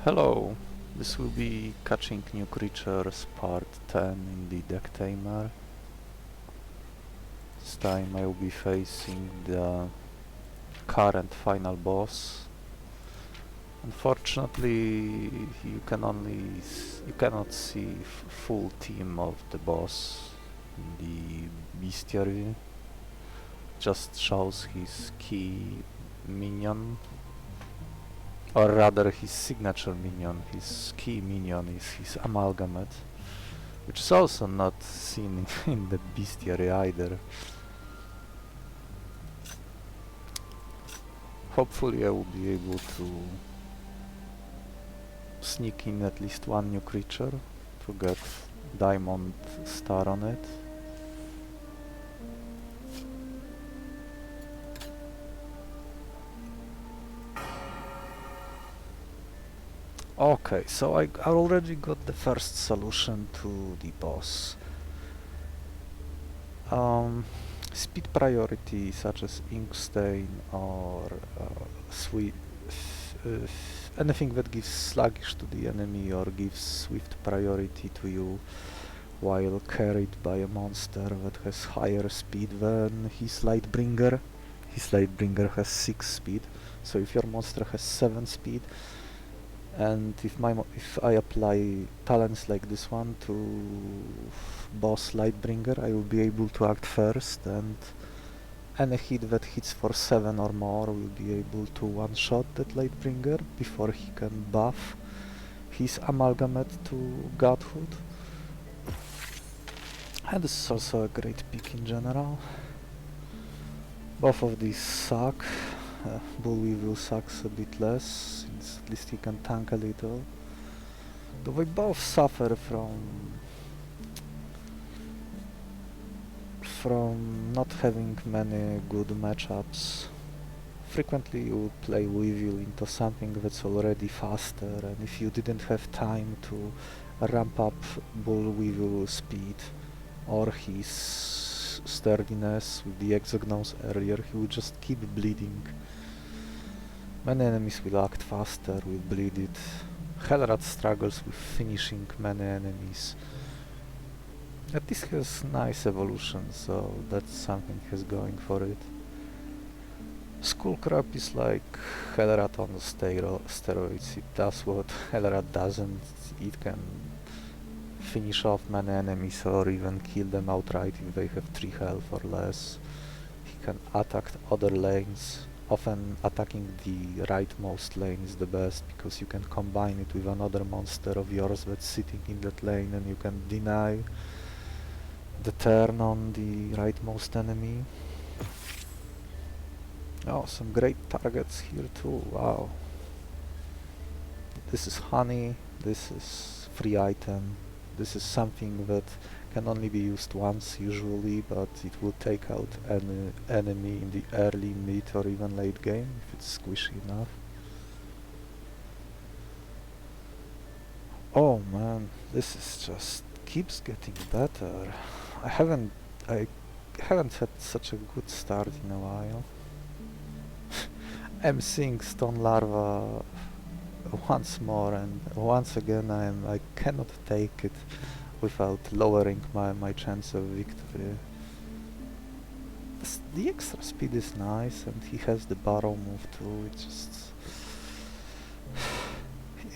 Hello, this will be Catching New Creatures part 10 in the Decktamer. This time I will be facing the current final boss. Unfortunately, you cannot see full team of the boss in the Bestiary. Just shows his key minion, or rather his signature minion. His key minion is his Amalgmate, which is also not seen in the Bestiary either. Hopefully I will be able to sneak in at least one new creature to get diamond star on it. Okay, so I already got the first solution to the boss. Speed priority such as ink stain or anything that gives sluggish to the enemy or gives swift priority to you while carried by a monster that has higher speed than his Lightbringer. His Lightbringer has 6 speed, so if your monster has 7 speed, and if I apply talents like this one to Boss Lightbringer, I will be able to act first, and any hit that hits for 7 or more will be able to one-shot that Lightbringer before he can buff his Amalgmate to Godhood. And this is also a great pick in general. Both of these suck. Bullweevil sucks a bit less, since at least he can tank a little. Though they both suffer from not having many good matchups. Frequently you would play Weevil into something that's already faster, and if you didn't have time to ramp up Bullweevil speed or his sturdiness with the Exognomes earlier, he would just keep bleeding. Many enemies will act faster, will bleed it. Hellrat struggles with finishing many enemies. At least has nice evolution, so that's something he's going for it. Skullcrab is like Hellrat on steroids. It does what Hellrat doesn't. It can finish off many enemies or even kill them outright if they have 3 health or less. He can attack other lanes. Often attacking the rightmost lane is the best, because you can combine it with another monster of yours that's sitting in that lane, and you can deny the turn on the rightmost enemy. Oh, some great targets here too, wow. This is honey, this is free item, this is something that can only be used once usually, but it will take out any enemy in the early, mid or even late game if it's squishy enough. Oh man, this is just keeps getting better. I haven't had such a good start in a while. I'm seeing Stone Larva once more, and once again I cannot take it without lowering my chance of victory. The extra speed is nice, and he has the barrow move too. It's just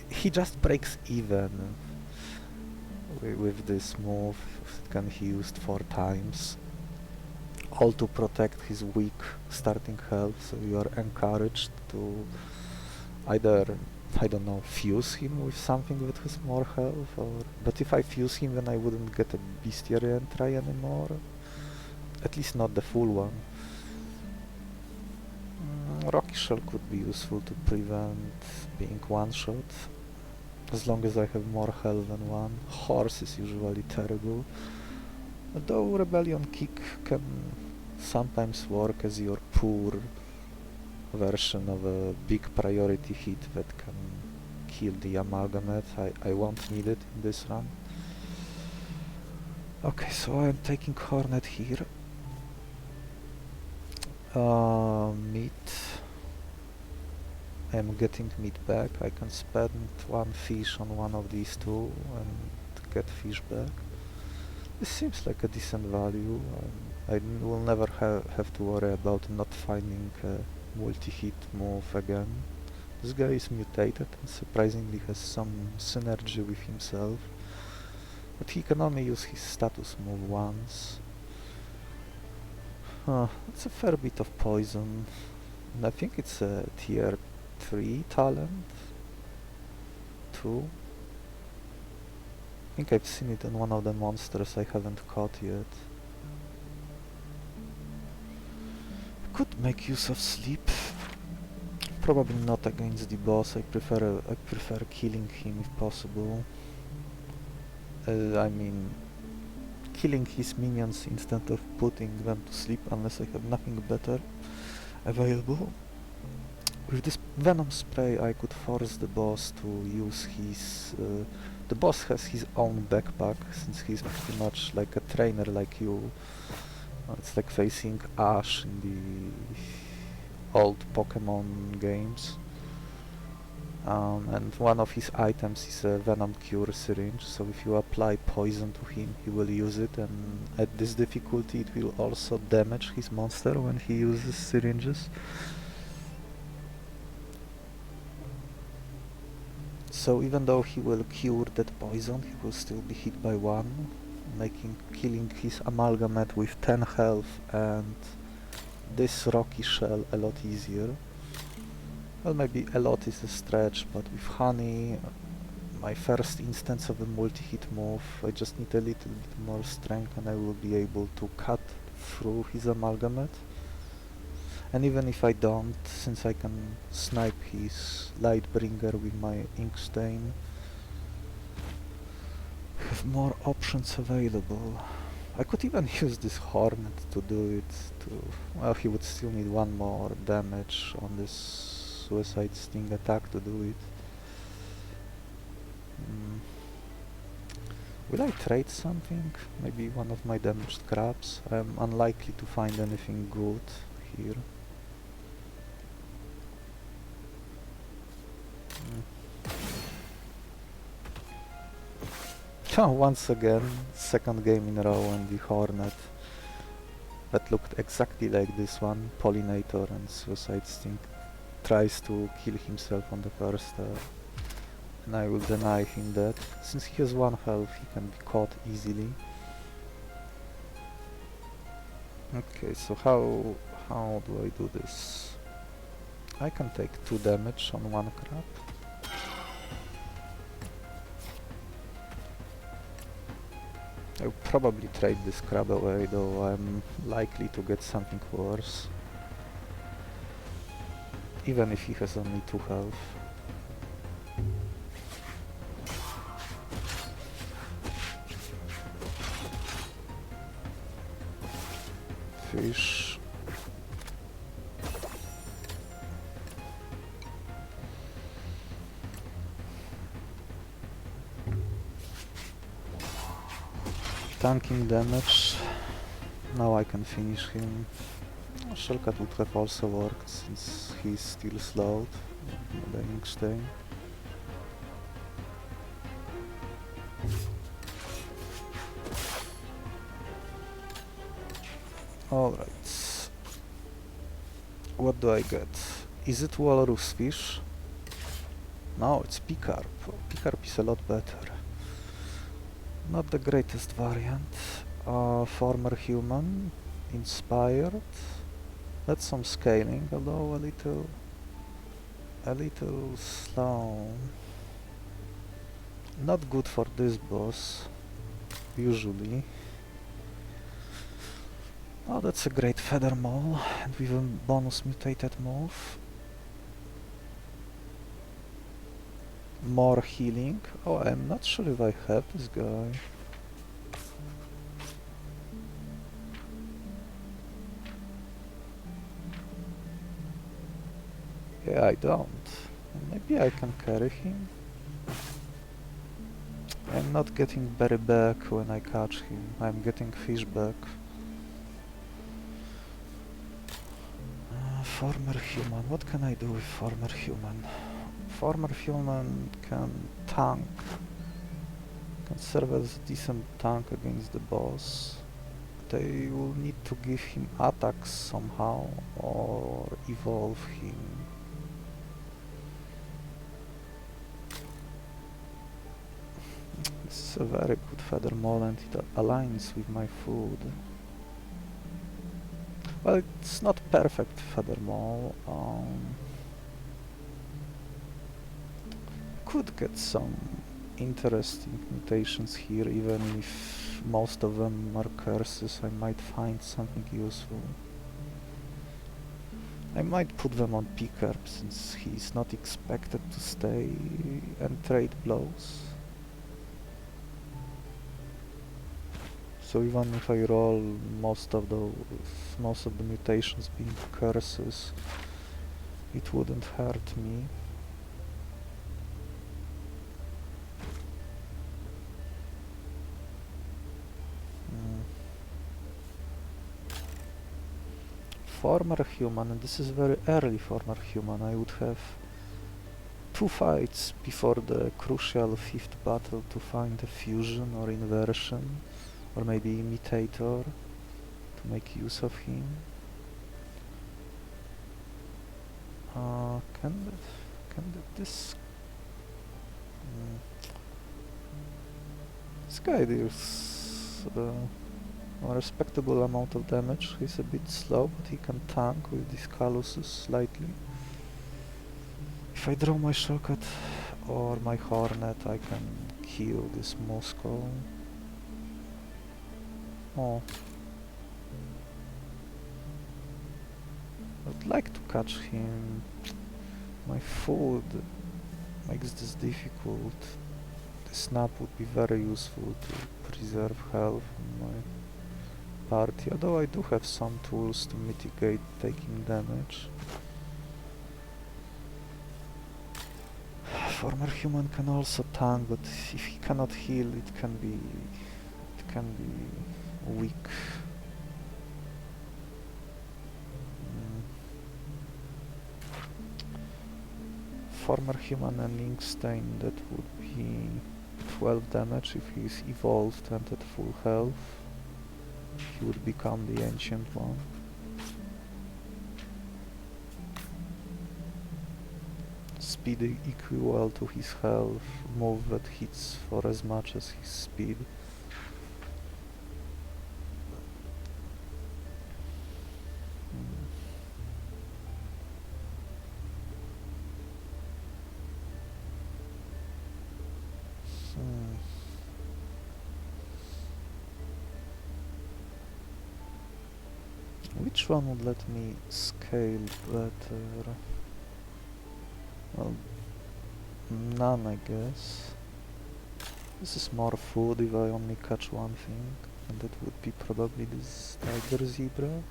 he just breaks even with this move. It can be used 4 times, all to protect his weak starting health, so you are encouraged to either, I don't know, fuse him with something that has more health, but if I fuse him then I wouldn't get a Bestiary entry anymore, at least not the full one. Rocky Shell could be useful to prevent being one-shot, as long as I have more health than one. Horse is usually terrible, though Rebellion Kick can sometimes work as your poor version of a big priority hit that can kill the Amalgmate. I won't need it in this run. Okay, so I'm taking Hornet here. Meat. I'm getting meat back. I can spend one fish on one of these two and get fish back. This seems like a decent value. I will never have to worry about not finding a multi-hit move again. This guy is mutated and surprisingly has some synergy with himself, but he can only use his status move once. That's a fair bit of poison, and I think it's a tier 3 talent, 2. I think I've seen it in one of the monsters I haven't caught yet. I could make use of sleep. Probably not against the boss. I prefer killing him if possible. I mean, killing his minions instead of putting them to sleep unless I have nothing better available. With this venom spray I could force the boss to use his... the boss has his own backpack, since he's pretty much like a trainer like you. It's like facing Ash in the old Pokemon games. And one of his items is a venom cure syringe, so if you apply poison to him he will use it, and at this difficulty it will also damage his monster when he uses syringes. So even though he will cure that poison, he will still be hit by one, making killing his Amalgmate with 10 health and this rocky shell a lot easier. Well, maybe a lot is a stretch, but with honey, my first instance of a multi-hit move, I just need a little bit more strength and I will be able to cut through his Amalgmate. And even if I don't, since I can snipe his Lightbringer with my ink stain, I have more options available. I could even use this Hornet to do it, well, he would still need one more damage on this Suicide Sting attack to do it. Will I trade something? Maybe one of my damaged crabs? I'm unlikely to find anything good here. Once again, second game in a row, and the Hornet that looked exactly like this one, Pollinator and Suicide Sting, tries to kill himself on the first and I will deny him that. Since he has 1 health, he can be caught easily. Okay, so how do I do this? I can take 2 damage on 1 crab. I will probably trade this crab away, though I'm likely to get something worse. Even if he has only 2 health. Fish. Tanking damage. Now I can finish him. Shellcat would have also worked since he's still slowed by the ink stain. Alright. What do I get? Is it walrus fish? No, it's picarp. Picarp is a lot better. Not the greatest variant. Former human. Inspired. That's some scaling, although a little slow. Not good for this boss, usually. Oh, that's a great feather mole, and with a bonus mutated move. More healing. Oh, I'm not sure if I have this guy. Yeah, I don't. Maybe I can carry him. I'm not getting berry back when I catch him. I'm getting fish back. Former human. What can I do with former human? Former human can tank. Can serve as a decent tank against the boss. They will need to give him attacks somehow or evolve him. This is a very good feather mole and it aligns with my food. Well, it's not perfect feather mole. Could get some interesting mutations here, even if most of them are curses. I might find something useful. I might put them on picker since he's not expected to stay and trade blows. So even if I roll most of the mutations being curses, it wouldn't hurt me. Former human, and this is very early former human. I would have 2 fights before the crucial 5th battle to find a fusion or inversion, or maybe imitator to make use of him. This guy deals a respectable amount of damage. He's a bit slow, but he can tank with these caluses slightly. If I draw my shortcut or my hornet, I can kill this Moscow. Oh. I'd like to catch him. My food makes this difficult. The snap would be very useful to preserve health in my party, although I do have some tools to mitigate taking damage. Former human can also tank, but if he cannot heal, it can be weak. Former human and Inkstain, that would be 12 damage if he's evolved and at full health. He would become the ancient one. Speed equal to his health, move that hits for as much as his speed. Which one would let me scale better? Well, none, I guess. This is more food if I only catch one thing, and that would be probably this tiger zebra.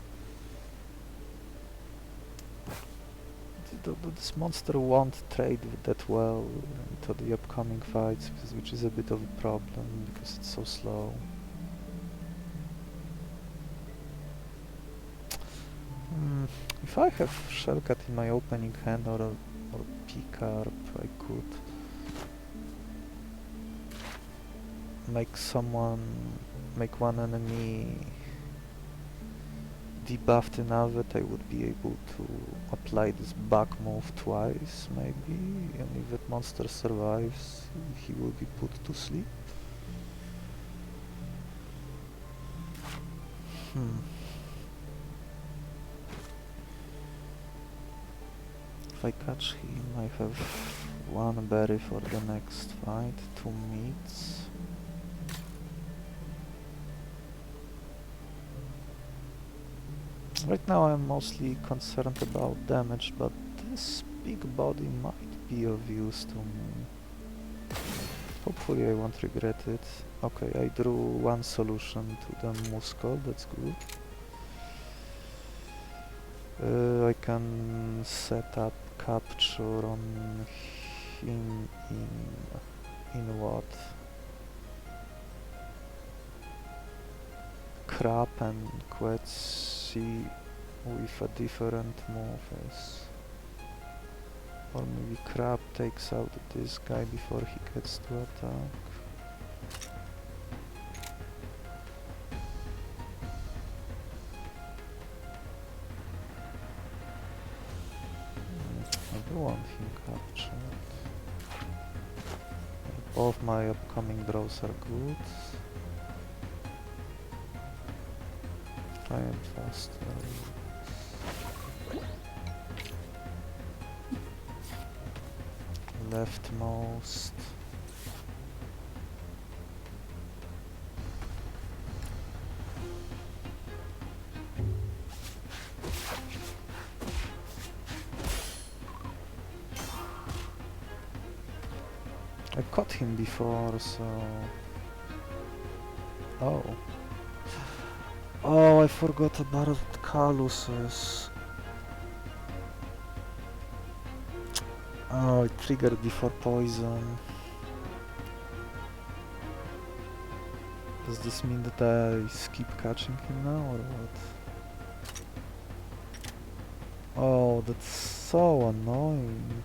This monster won't trade that well into the upcoming fights, which is a bit of a problem because it's so slow. If I have Shellcat in my opening hand or P-Carp, I could make one enemy debuffed enough that I would be able to apply this back move twice, maybe, and if that monster survives, he will be put to sleep. If I catch him, I have 1 berry for the next fight, 2 meats. Right now I'm mostly concerned about damage, but this big body might be of use to me. Hopefully I won't regret it. Okay, I drew 1 solution to the Muscle, that's good. I can set up capture on him in what? Crab and Quetzi with a different move, yes. Or maybe Crab takes out this guy before he gets to attack. I do want him captured. Both my upcoming draws are good. I am faster. Leftmost. I caught him before, so... Oh. Oh, I forgot about Caluses. Oh, it triggered before poison. Does this mean that I skip catching him now, or what? Oh, that's so annoying.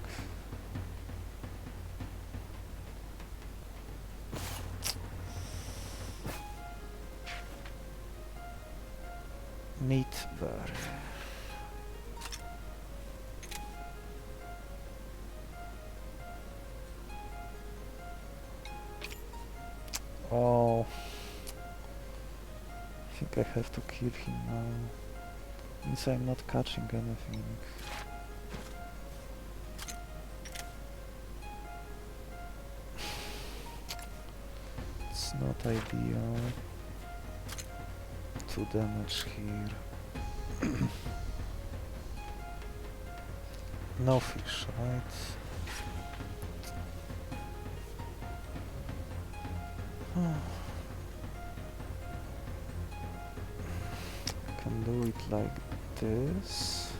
Meat berry. Oh, I think I have to kill him now. Means I'm not catching anything. It's not ideal. 2 damage here. No fish, right? Can do it like this.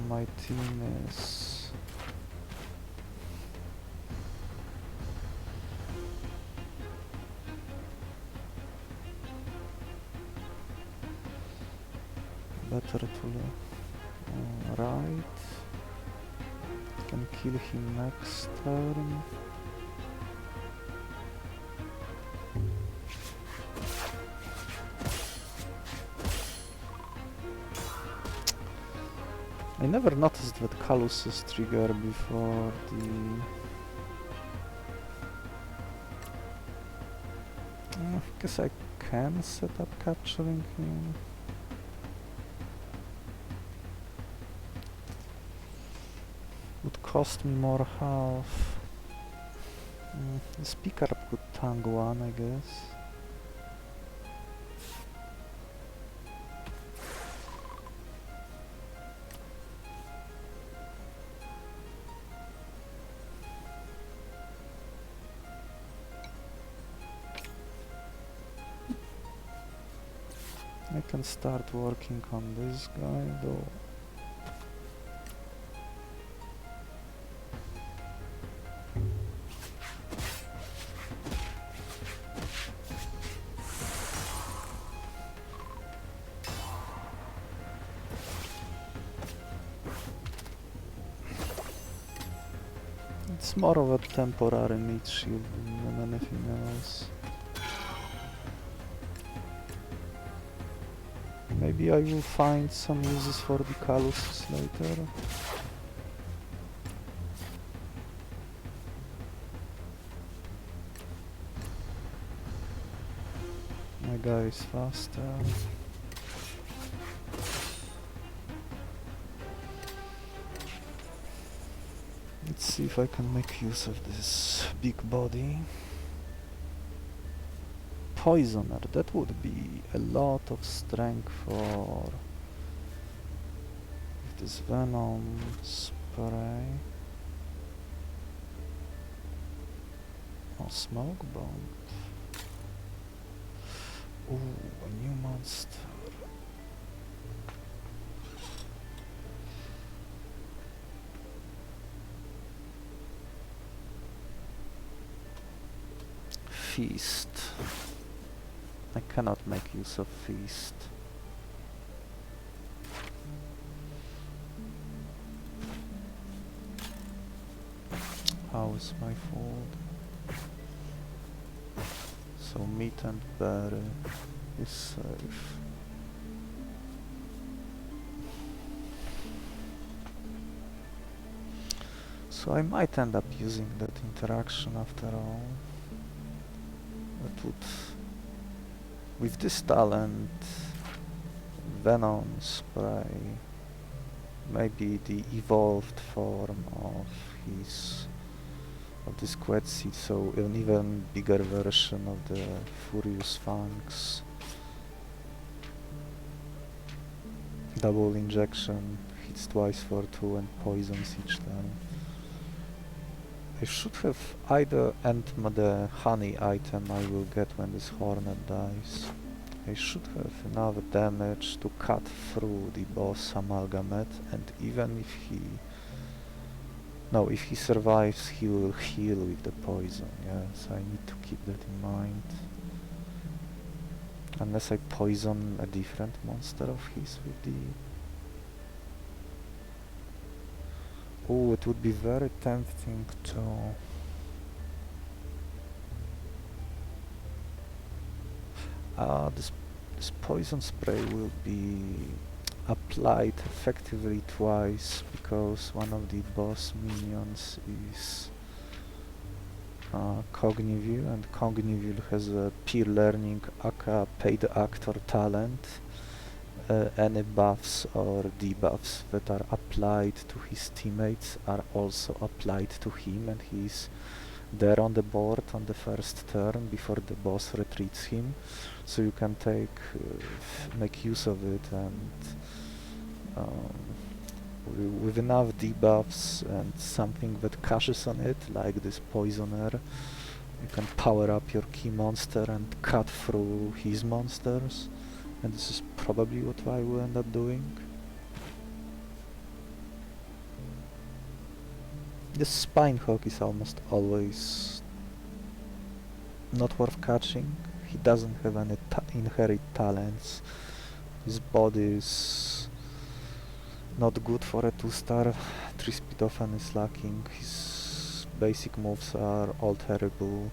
My team is better to right. Can kill him next turn. I never noticed that Calus's trigger before the... I guess I can set up capturing him. Would cost me more health. This pickup could tank one, I guess. I can start working on this guy though. It's more of a temporary meat shield than anything else. Maybe I will find some uses for the Caluses later. My guy is faster. Let's see if I can make use of this big body. Poisoner, that would be a lot of strength for this venom spray. Oh, smoke bomb. Ooh, a new monster. Feast. I cannot make use of Feast. How is my food? So meat and berry is safe. So I might end up using that interaction after all. That would... With this talent, Venom Spray, maybe the evolved form of this Quet Seed, so an even bigger version of the Furious Fangs. Double injection, hits twice for 2 and poisons each time. I should have either the honey item I will get when this hornet dies. I should have enough damage to cut through the Boss Amalgmate, and even if he... No, if he survives, he will heal with the poison, yes, I need to keep that in mind. Unless I poison a different monster of his with the... Oh, it would be very tempting to... This poison spray will be applied effectively twice, because one of the boss minions is Cogniville, and Cogniville has a peer learning aka paid actor talent. Any buffs or debuffs that are applied to his teammates are also applied to him, and he's there on the board on the first turn before the boss retreats him, so you can make use of it, and with enough debuffs and something that cashes on it, like this Poisoner, you can power up your key monster and cut through his monsters, and this is probably what I will end up doing. This Spinehawk is almost always not worth catching. He doesn't have any inherent talents. His body is not good for a 2-star. 3 speed often is lacking. His basic moves are all terrible.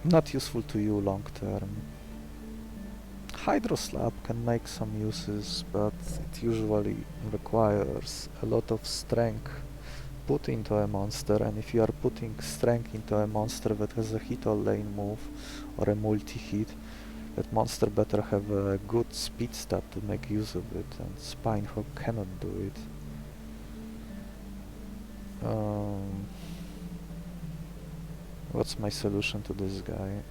Not useful to you long term. Hydroslap can make some uses, but it usually requires a lot of strength put into a monster, and if you are putting strength into a monster that has a hit or lane move or a multi-hit, that monster better have a good speed stat to make use of it, and Spinehawk cannot do it. What's my solution to this guy?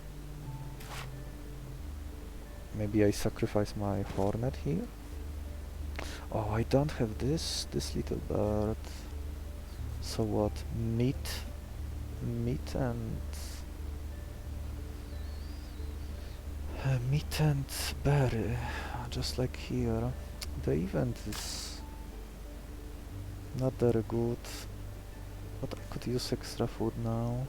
Maybe I sacrifice my hornet here? Oh, I don't have this little bird. So what? Meat and berry, just like here. The event is not very good, but I could use extra food now.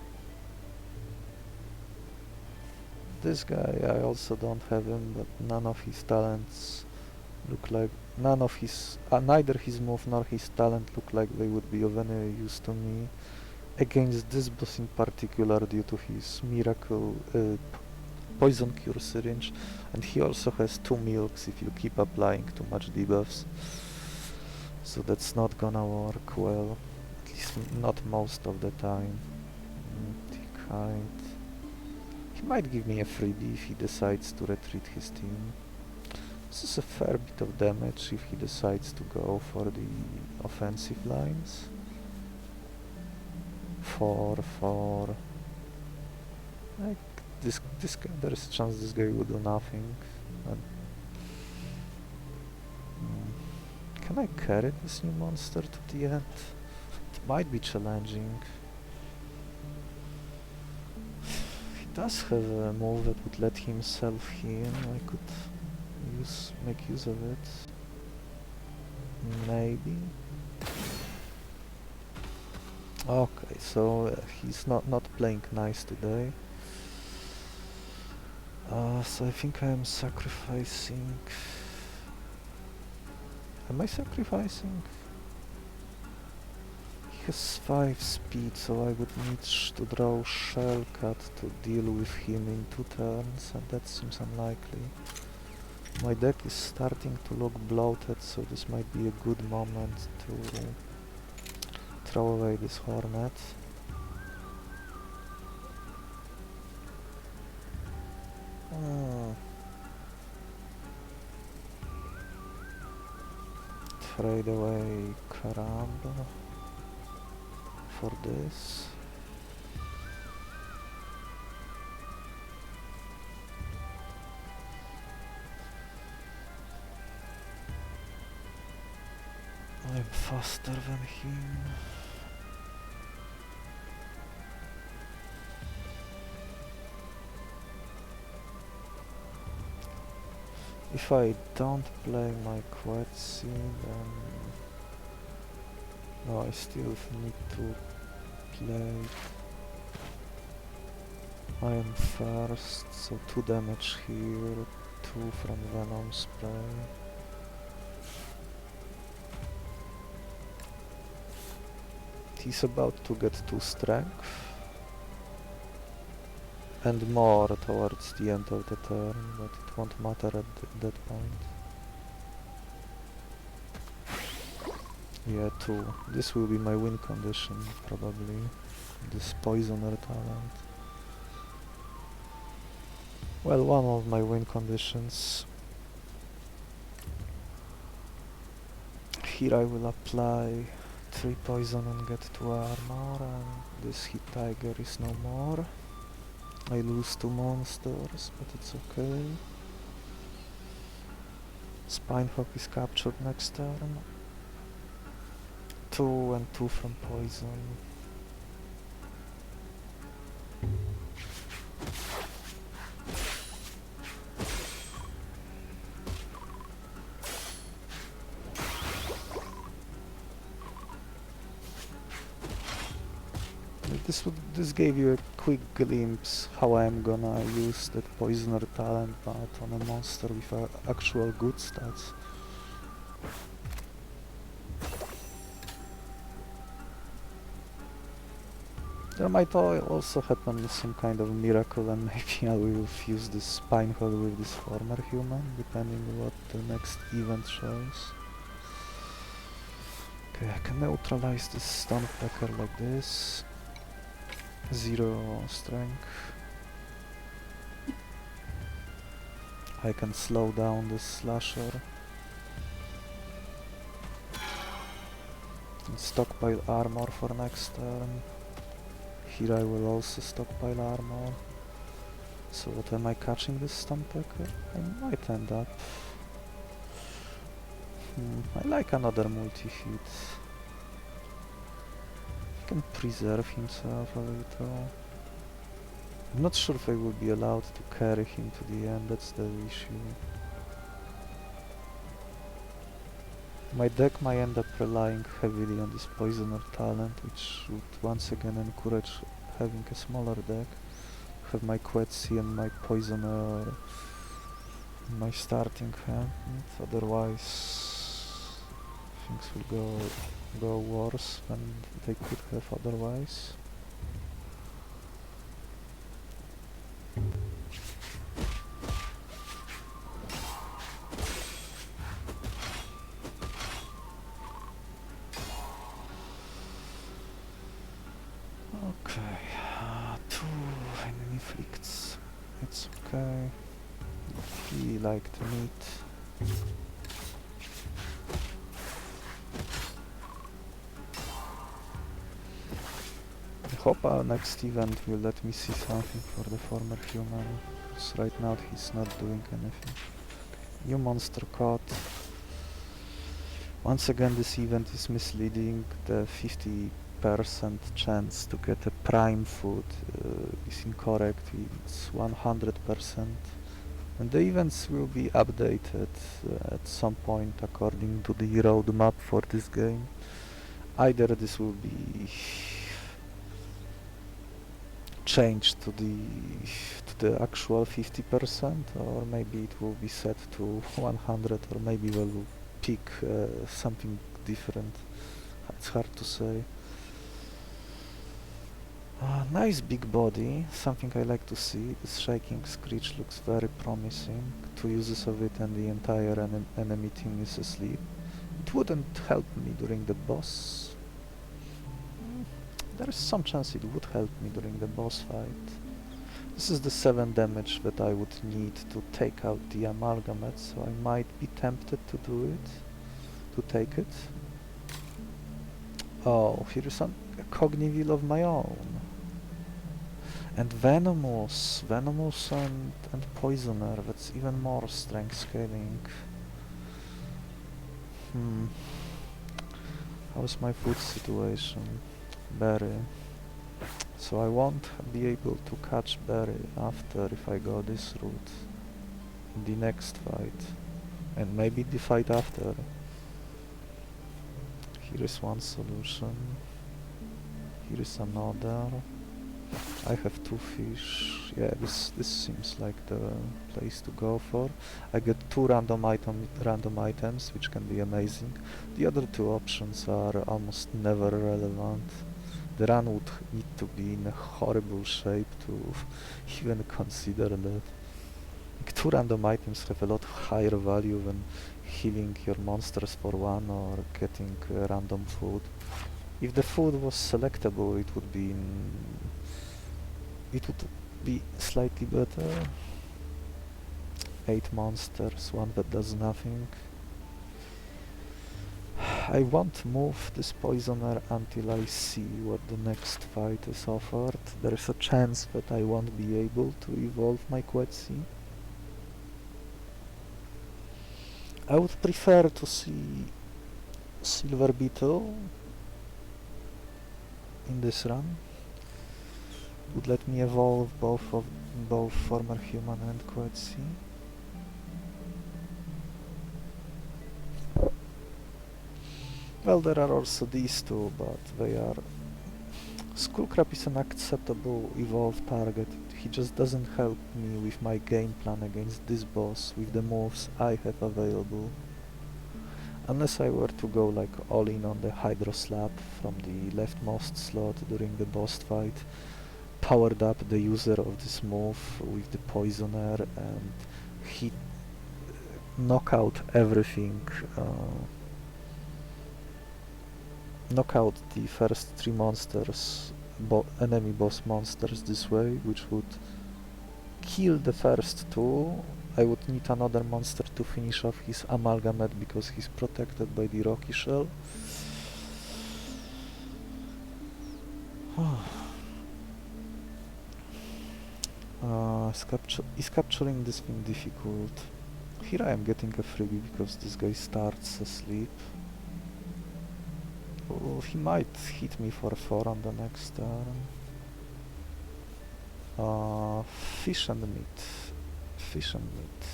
This guy, I also don't have him, but none of his talents look like... neither his move nor his talent look like they would be of any use to me against this boss in particular, due to his miracle poison cure syringe, and he also has 2 milks if you keep applying too much debuffs, so that's not gonna work well, at least not most of the time. He might give me a freebie if he decides to retreat his team. This is a fair bit of damage if he decides to go for the offensive lines. 4. Like this guy, there is a chance this guy will do nothing. And can I carry this new monster to the end? It might be challenging. He does have a move that would let him self-heal. I could make use of it. Maybe. Okay, so he's not playing nice today. So I think I am sacrificing... Am I sacrificing? He has 5 speed, so I would need to draw Shellcat to deal with him in 2 turns, and that seems unlikely. My deck is starting to look bloated, so this might be a good moment to throw away this Hornet. Trade away Karamba for this. I'm faster than him. If I don't play my Quetzi, then... No, I still need to play... I am first, so 2 damage here, 2 from Venom Spray. He's about to get 2 strength. And more towards the end of the turn, but it won't matter at that point. Yeah, 2. This will be my win condition, probably. This Poisoner talent. Well, one of my win conditions. Here I will apply 3 poison and get 2 armor, and this Hit Tiger is no more. I lose 2 monsters, but it's okay. Spinehawk is captured next turn. 2 and 2 from poison. This gave you a quick glimpse how I'm gonna use that Poisoner talent, but on a monster with actual good stats. There might also happen some kind of miracle, and maybe I will fuse this Spinehawk with this former human, depending on what the next event shows. Okay, I can neutralize this Stonepecker like this. 0 strength. I can slow down this Slasher. And stockpile armor for next turn. Here I will also stockpile armor. So what am I catching this Stonepecker? I might end up... I like another multi-hit. He can preserve himself a little. I'm not sure if I will be allowed to carry him to the end, that's the issue. My deck might end up relying heavily on this Poisoner talent, which would once again encourage having a smaller deck. Have my Quetzi and my Poisoner in my starting hand, otherwise things will go worse than they could have otherwise. Okay, 2 enemy flicts. It's okay. He liked meat. I hope our next event will let me see something for the former human, because right now he's not doing anything. New monster caught. Once again this event is misleading. The 50% chance to get a prime food is incorrect. It's 100%. And the events will be updated at some point according to the roadmap for this game. Either this will be change to the actual 50%, or maybe it will be set to 100, or maybe we'll pick something different. It's hard to say. Nice big body, something I like to see. This shaking screech looks very promising. 2 uses of it and the entire enemy team is asleep. It wouldn't help me during the boss. There is some chance it would help me during the boss fight. This is the 7 damage that I would need to take out the Amalgmate, so I might be tempted to do it, to take it. Oh, here is a Cogniville of my own. And Venomous and Poisoner, that's even more strength scaling. How's my food situation? Berry. So I won't be able to catch Berry after if I go this route. In the next fight. And maybe the fight after. Here is one solution. Here is another. I have 2 fish. Yeah, this seems like the place to go for. I get 2 random items, which can be amazing. The other 2 options are almost never relevant. The run would need to be in a horrible shape to even consider that. Like 2 random items have a lot higher value than healing your monsters for 1 or getting random food. If the food was selectable, it would be slightly better. 8 monsters, 1 that does nothing. I won't move this Poisoner until I see what the next fight is offered. There is a chance that I won't be able to evolve my Quetzi. I would prefer to see Silver Beetle in this run. Would let me evolve both former human and Quetzi. Well, there are also these 2, but they are... Skullcrab is an acceptable evolve target. He just doesn't help me with my game plan against this boss with the moves I have available. Unless I were to go like all in on the Hydro Slap from the leftmost slot during the boss fight, powered up the user of this move with the Poisoner and hit, knock out everything, knock out the first 3 monsters, enemy boss monsters this way, which would kill the first 2. I would need another monster to finish off his Amalgmate because he's protected by the Rocky Shell. Is capturing this thing difficult? Here I am getting a freebie because this guy starts asleep. Oh, he might hit me for 4 on the next turn. Fish and meat. Fish and meat.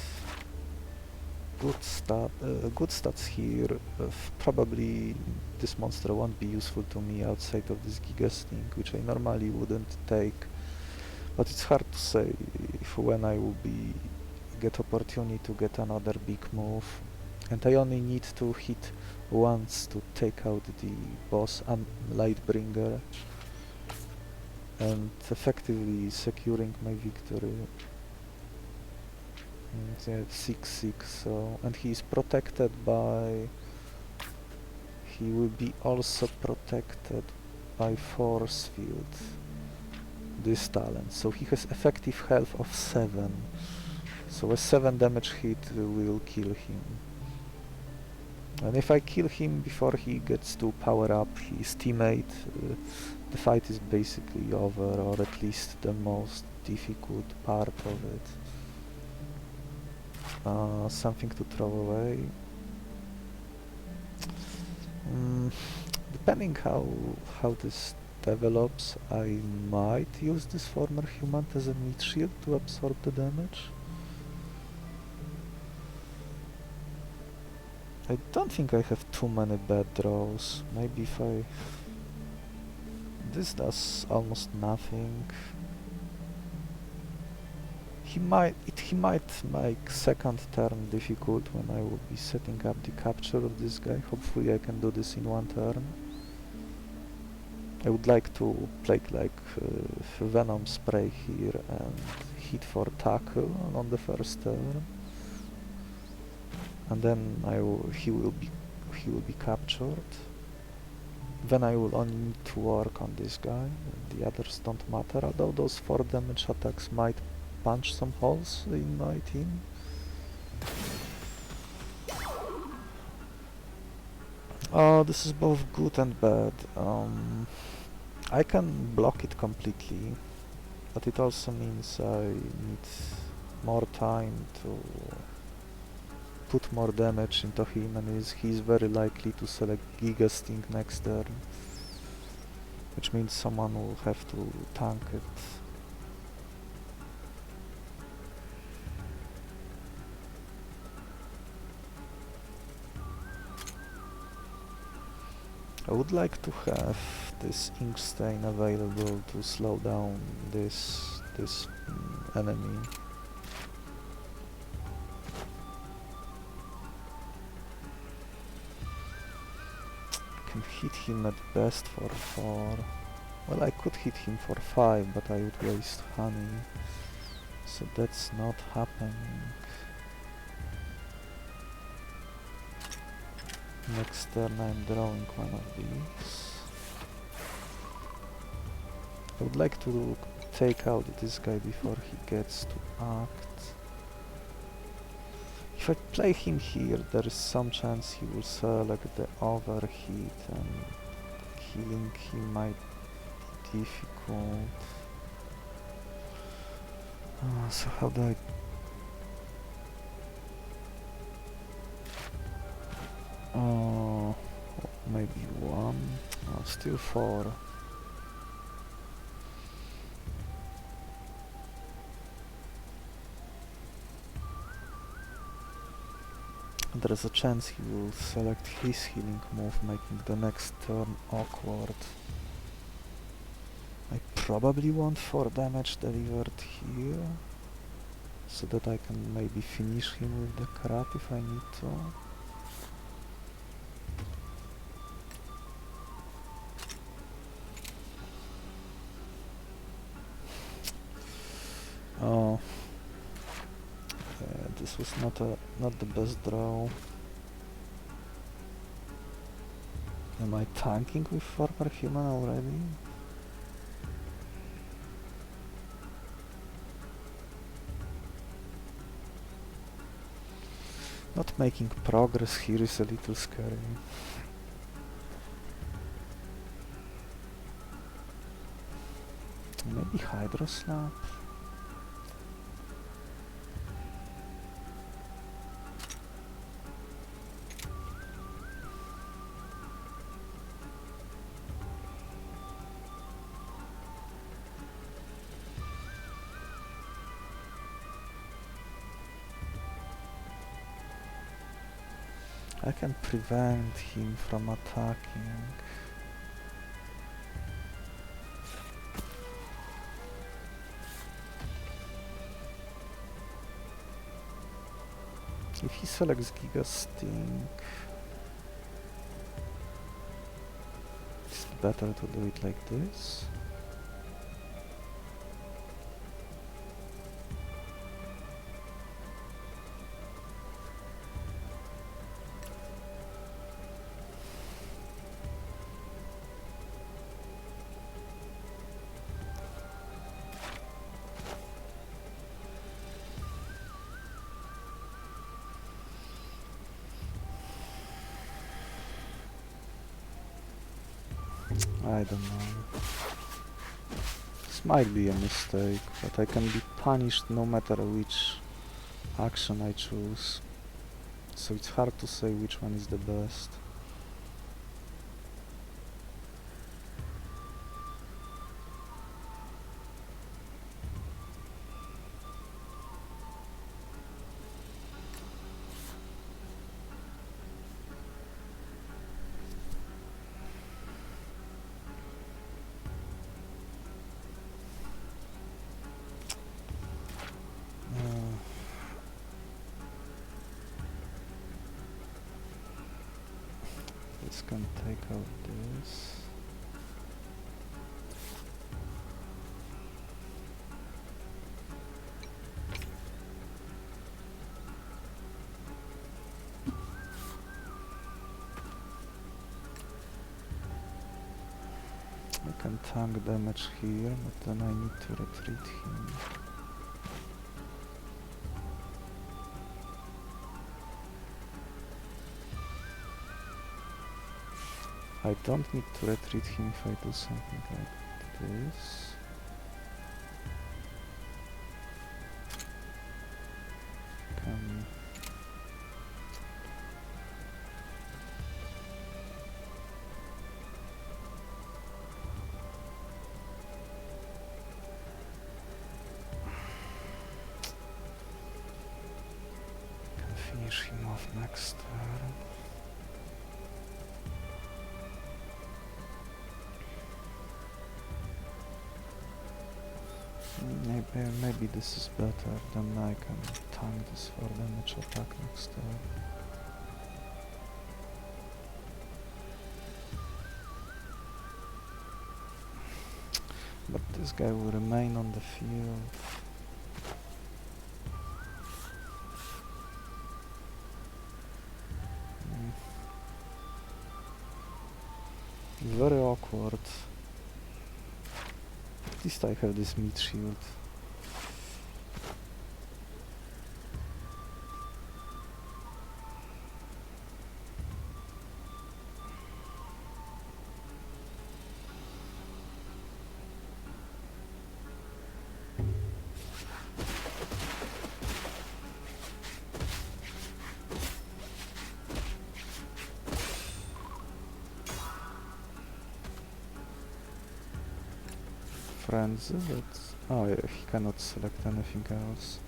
Good stats here. Probably this monster won't be useful to me outside of this Giga Sting, which I normally wouldn't take. But it's hard to say when I will get opportunity to get another big move. And I only need to hit once to take out the Boss Lightbringer and effectively securing my victory. Yeah, 6-6, so... and he is protected by... he will be also protected by Force Field, this talent, so he has effective health of 7, so a 7 damage hit will kill him. And if I kill him before he gets to power up his teammate, the fight is basically over, or at least the most difficult part of it. Something to throw away. Depending how this develops, I might use this former human as a meat shield to absorb the damage. I don't think I have too many bad draws. Maybe if I... this does almost nothing. he might make second turn difficult when I will be setting up the capture of this guy. Hopefully I can do this in one turn. I would like to play like Venom Spray here and hit for tackle on the first turn, and then he will be captured. Then I will only need to work on this guy. The others don't matter, although those 4 damage attacks might punch some holes in my team. Oh, this is both good and bad. I can block it completely, but it also means I need more time to put more damage into him, and he's very likely to select Giga Sting next turn, which means someone will have to tank it. I would like to have this ink stain available to slow down this enemy. I can hit him at best for 4. Well, I could hit him for 5, but I would waste honey, so that's not happening. Next turn I'm drawing one of these. I would like to take out this guy before he gets to act. If I play him here, there is some chance he will select the overheat, and killing him might be difficult. So how do I... maybe 1, still 4. There is a chance he will select his healing move, making the next turn awkward. I probably want 4 damage delivered here, so that I can maybe finish him with the crap if I need to. Oh, this was not the best draw. Am I tanking with former human already? Not making progress here is a little scary. Maybe Hydro Slap? I can prevent him from attacking. If he selects Giga Sting, it's better to do it like this. I don't know. This might be a mistake, but I can be punished no matter which action I choose. So it's hard to say which one is the best. This can take out this. I can tank damage here, but then I need to retreat him. I don't need to retreat him if I do something like this. Can finish him off next turn. Maybe this is better, then I can tank this for damage attack next turn. But this guy will remain on the field. Very awkward. At least I have this meat shield. Frenzy, but oh yeah, he cannot select anything else.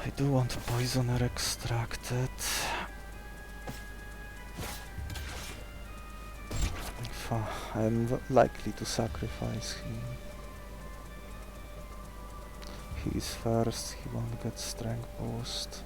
I do want poisoner extracted. If I am likely to sacrifice him. He is first, he won't get strength boost.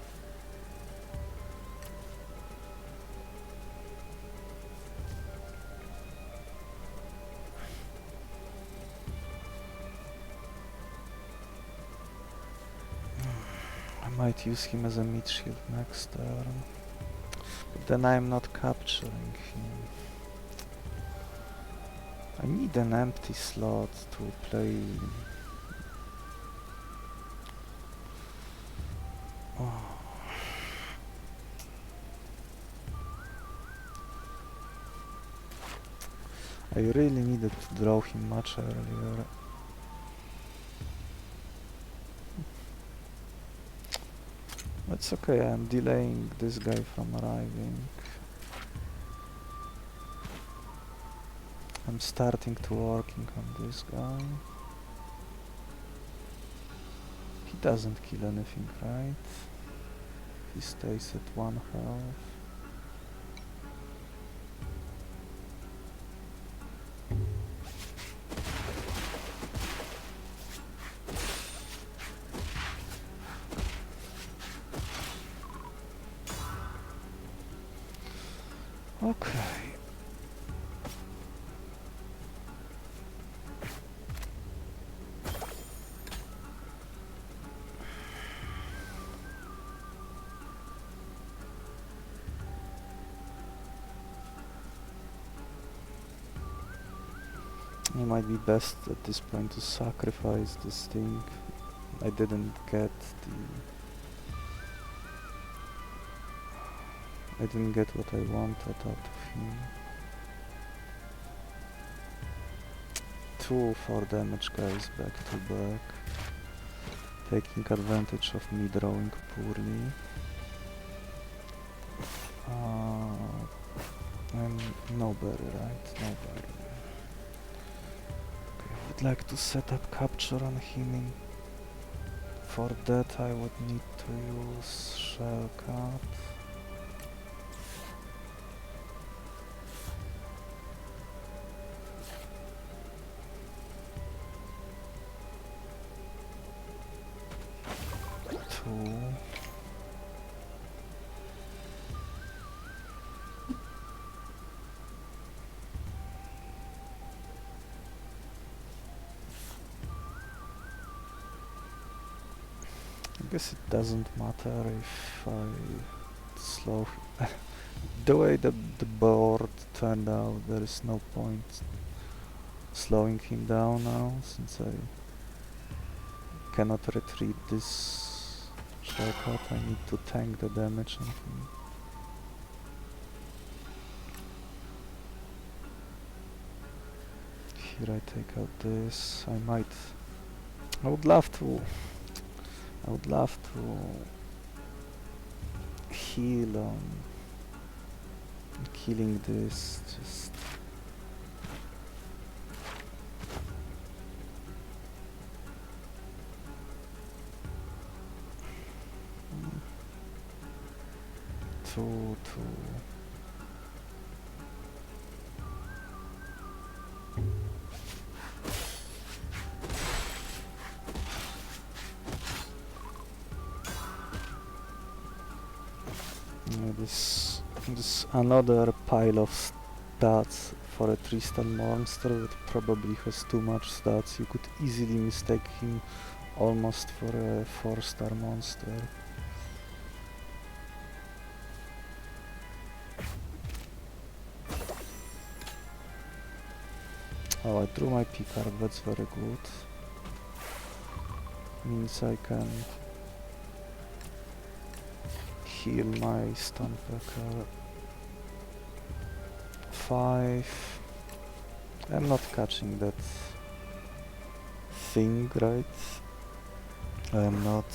I might use him as a meat shield next turn, but then I am not capturing him. I need an empty slot to play. Oh. I really needed to draw him much earlier. It's okay, I'm delaying this guy from arriving. I'm starting to working on this guy. He doesn't kill anything, right? He stays at 1 health. Okay. It might be best at this point to sacrifice this thing. I didn't get what I wanted out of him. 2 4 damage guys back to back. Taking advantage of me drawing poorly. And no berry, right? No berry. Okay, I would like to set up capture on him. For that I would need to use shellcut. Two. I guess it doesn't matter if I slow the way that the board turned out, there is no point slowing him down now, since I cannot retreat this shortcut. I need to tank the damage on him. Here I take out this. I would love to heal on killing this, just two. This another pile of stats for a 3-star monster that probably has too much stats. You could easily mistake him almost for a 4-star monster. Oh, I drew my P-card, that's very good. Means I can heal my Stonepecker. 5. I'm not catching that thing, right? I am not.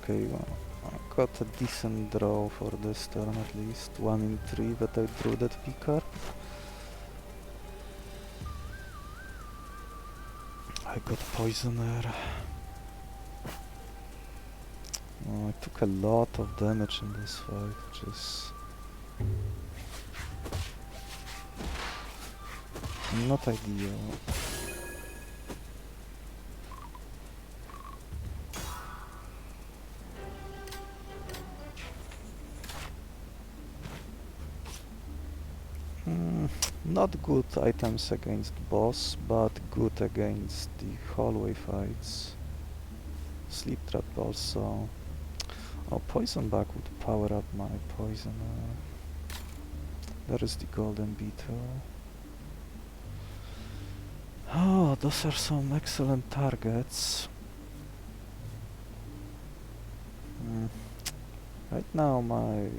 Okay, well, I got a decent draw for this turn at least. 1 in 3 that I drew that P card. I got Poisoner. Oh, I took a lot of damage in this fight, which is not ideal. Not good items against boss, but good against the hallway fights. Sleep trap also. Oh, poison bug would power up my poisoner. There is the golden beetle. Oh, those are some excellent targets. Right now my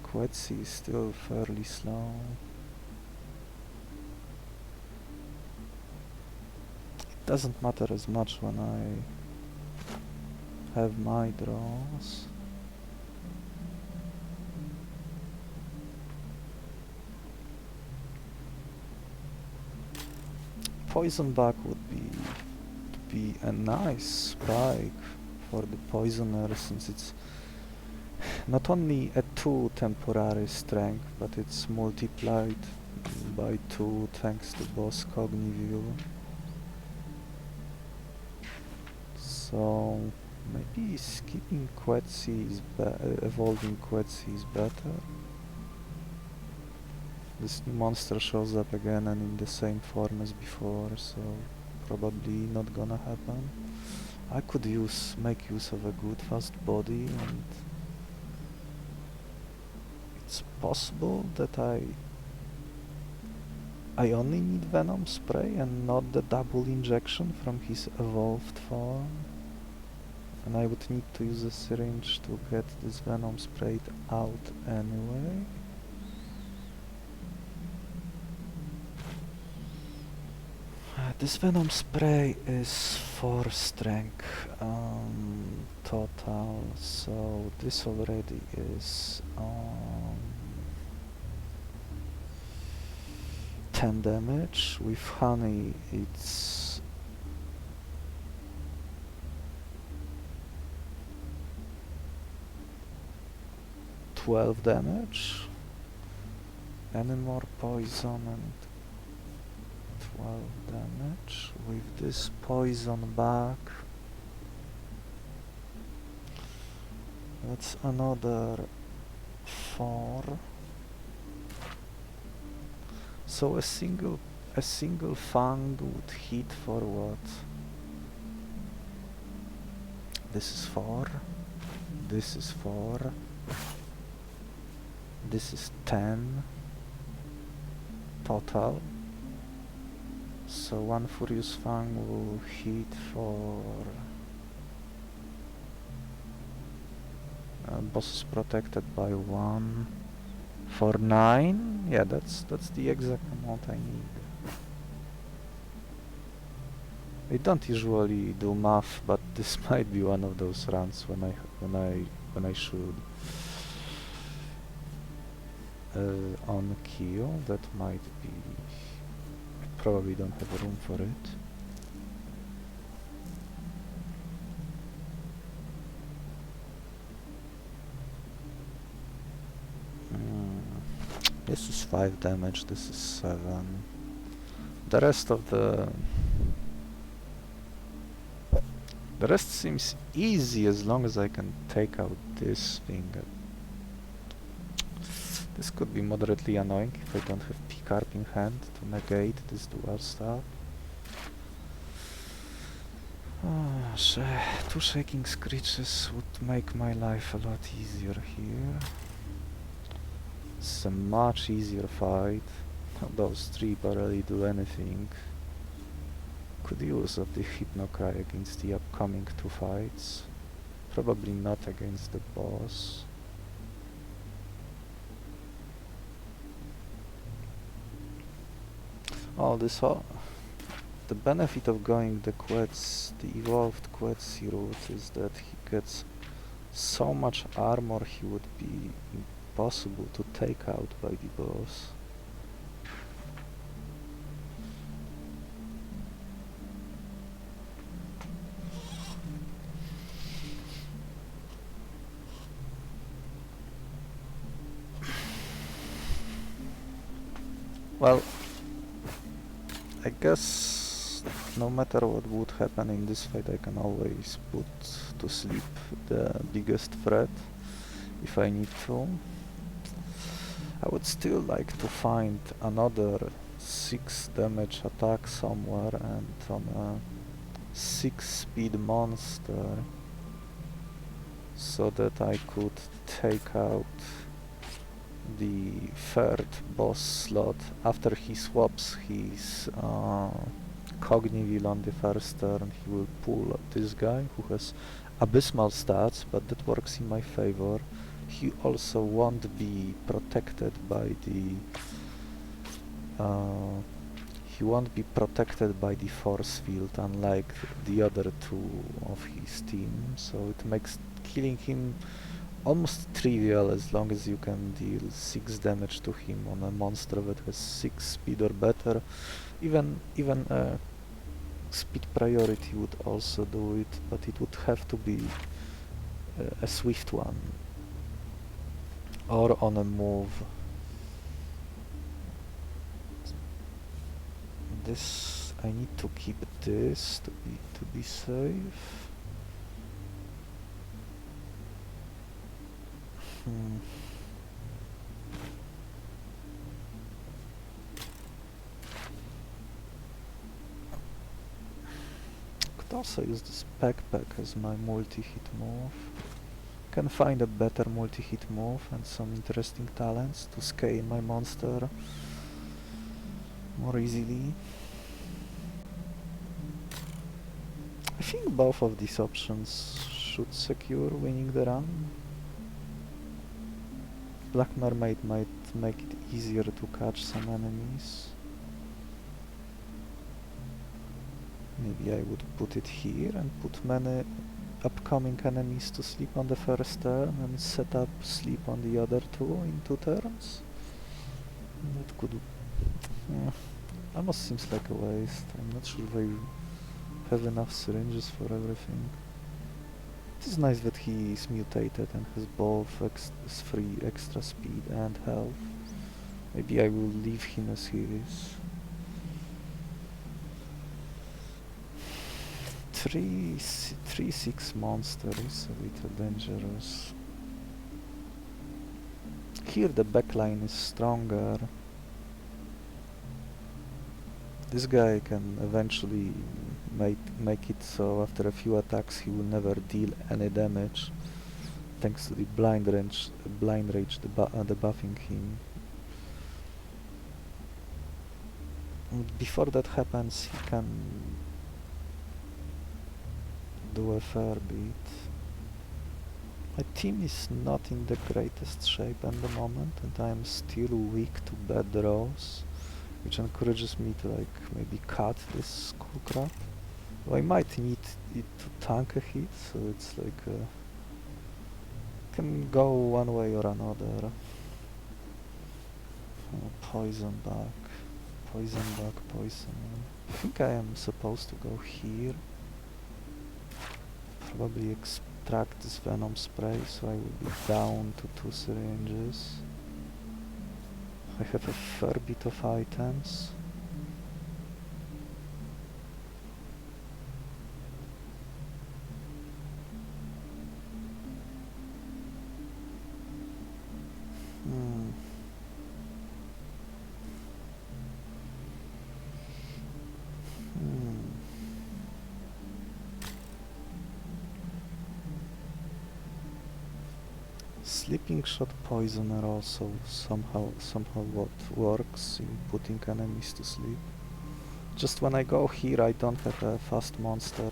Quetzy is still fairly slow. It doesn't matter as much when I have my draws. Poison bug would be a nice spike for the poisoner, since it's not only a 2 temporary strength, but it's multiplied by 2 thanks to boss Cogniview. So maybe skipping Quetzy is evolving Quetzy is better. This new monster shows up again and in the same form as before, so probably not gonna happen. I could make use of a good fast body, and it's possible that I only need Venom Spray and not the double injection from his evolved form. And I would need to use a syringe to get this Venom sprayed out anyway. This Venom Spray is 4 strength total, so this already is 10 damage. With honey it's 12 damage. Any more poison and 12 damage. With this poison back, that's another 4. So a single fang would hit for what? This is 4. This is 4. This is 10 total. So one Furious Fang will hit for boss is protected by 1 for 9. Yeah, that's the exact amount I need. I don't usually do math, but this might be one of those runs when I should on kill. That might be. I probably don't have room for it. This is 5 damage. This is 7. The rest seems easy as long as I can take out this thing. This could be moderately annoying if I don't have P-Carp in hand to negate this dual stab. Two Shaking Screeches would make my life a lot easier here. It's a much easier fight. Those 3 barely do anything. Could use of the Hypnocry against the upcoming 2 fights. Probably not against the boss. The benefit of going the evolved Quetzi route is that he gets so much armor he would be impossible to take out by the boss. Well, I guess no matter what would happen in this fight, I can always put to sleep the biggest threat if I need to. I would still like to find another 6 damage attack somewhere and on a 6 speed monster so that I could take out the 3rd boss slot. After he swaps his Cognivil on the 1st turn, he will pull this guy who has abysmal stats, but that works in my favor. He also won't be protected by the force field, unlike the other 2 of his team, so it makes killing him almost trivial as long as you can deal 6 damage to him on a monster that has 6 speed or better. Even speed priority would also do it, but it would have to be a swift one or on a move. This I need to keep this to be safe. Could also use this Peck-Peck as my multi-hit move. Can find a better multi-hit move and some interesting talents to scale my monster more easily. I think both of these options should secure winning the run. Black Mermaid might make it easier to catch some enemies. Maybe I would put it here and put many upcoming enemies to sleep on the first turn and set up sleep on the other two in 2 turns. That could... almost seems like a waste. I'm not sure they have enough syringes for everything. It is nice that he is mutated and has both 3 extra speed and health. Maybe I will leave him as he is. 3/6 monster is a little dangerous. Here the backline is stronger. This guy can eventually make it so after a few attacks he will never deal any damage, thanks to the blind rage debuffing him. And before that happens, he can do a fair bit. My team is not in the greatest shape at the moment, and I am still weak to bad draws, which encourages me to like maybe cut this skullcrab. I might need it to tank a hit, so it's like can go one way or another. Poison back, poison back, poison. I think I am supposed to go here. Probably extract this venom spray, so I will be down to 2 syringes. I have a fair bit of items. Sleeping shot poisoner also somehow what works in putting enemies to sleep. Just when I go here I don't have a fast monster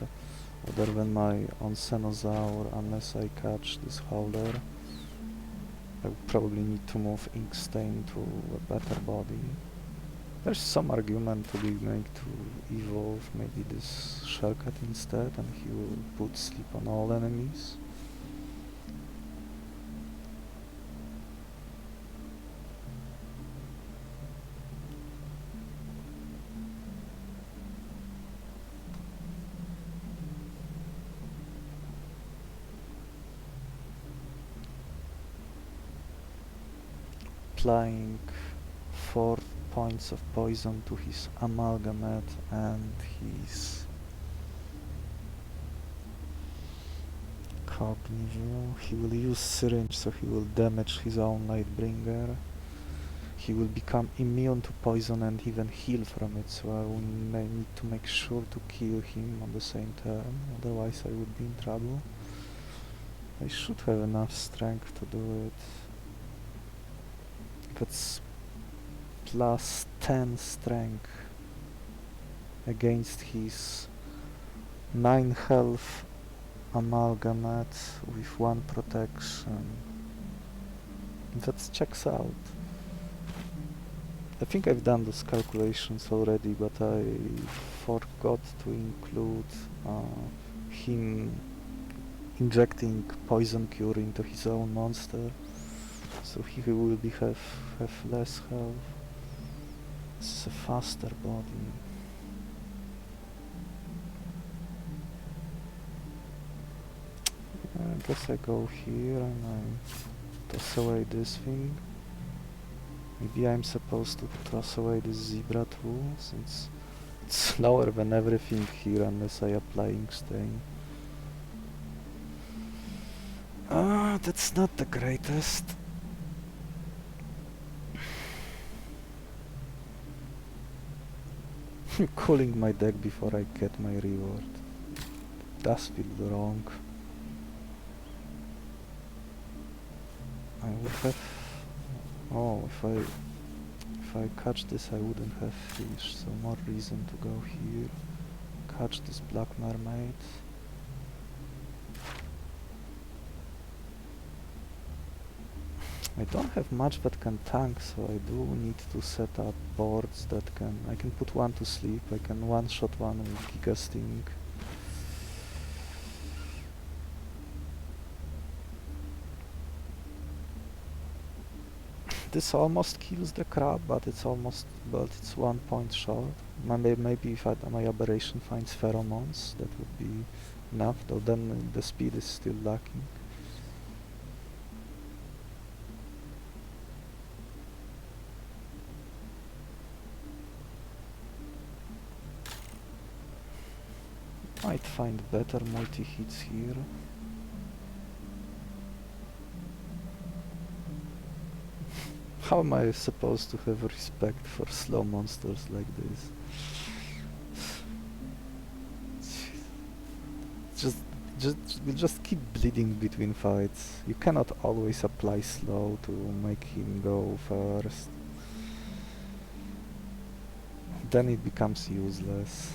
other than my Onsenosaur unless I catch this howler. I would probably need to move Inkstain to a better body. There's some argument to be made to evolve maybe this Shellcat instead, and he will put sleep on all enemies. Applying 4 points of poison to his Amalgmate and his Cognitive. He will use syringe, so he will damage his own Lightbringer. He will become immune to poison and even heal from it, so I will need to make sure to kill him on the same turn, otherwise I would be in trouble. I should have enough strength to do it. That's plus 10 strength against his 9 health Amalgmate with 1 protection. That checks out. I think I've done those calculations already, but I forgot to include him injecting poison cure into his own monster. So he will have less health. This is a faster body. I guess I go here and I toss away this thing. Maybe I'm supposed to toss away this zebra too, since it's slower than everything here unless I apply Inkstain. That's not the greatest. Cooling my deck before I get my reward. Does feel wrong. I would have... Oh, if I catch this I wouldn't have fish, so more reason to go here. Catch this Black Mermaid. I don't have much that can tank, so I do need to set up boards that can... I can put one to sleep, I can one-shot one with Giga Sting. This almost kills the crab, but it's 1 point short. Maybe if my Aberration finds pheromones, that would be enough, though then the speed is still lacking. Might find better multi-hits here. How am I supposed to have respect for slow monsters like this? Just keep bleeding between fights. You cannot always apply slow to make him go first. Then it becomes useless.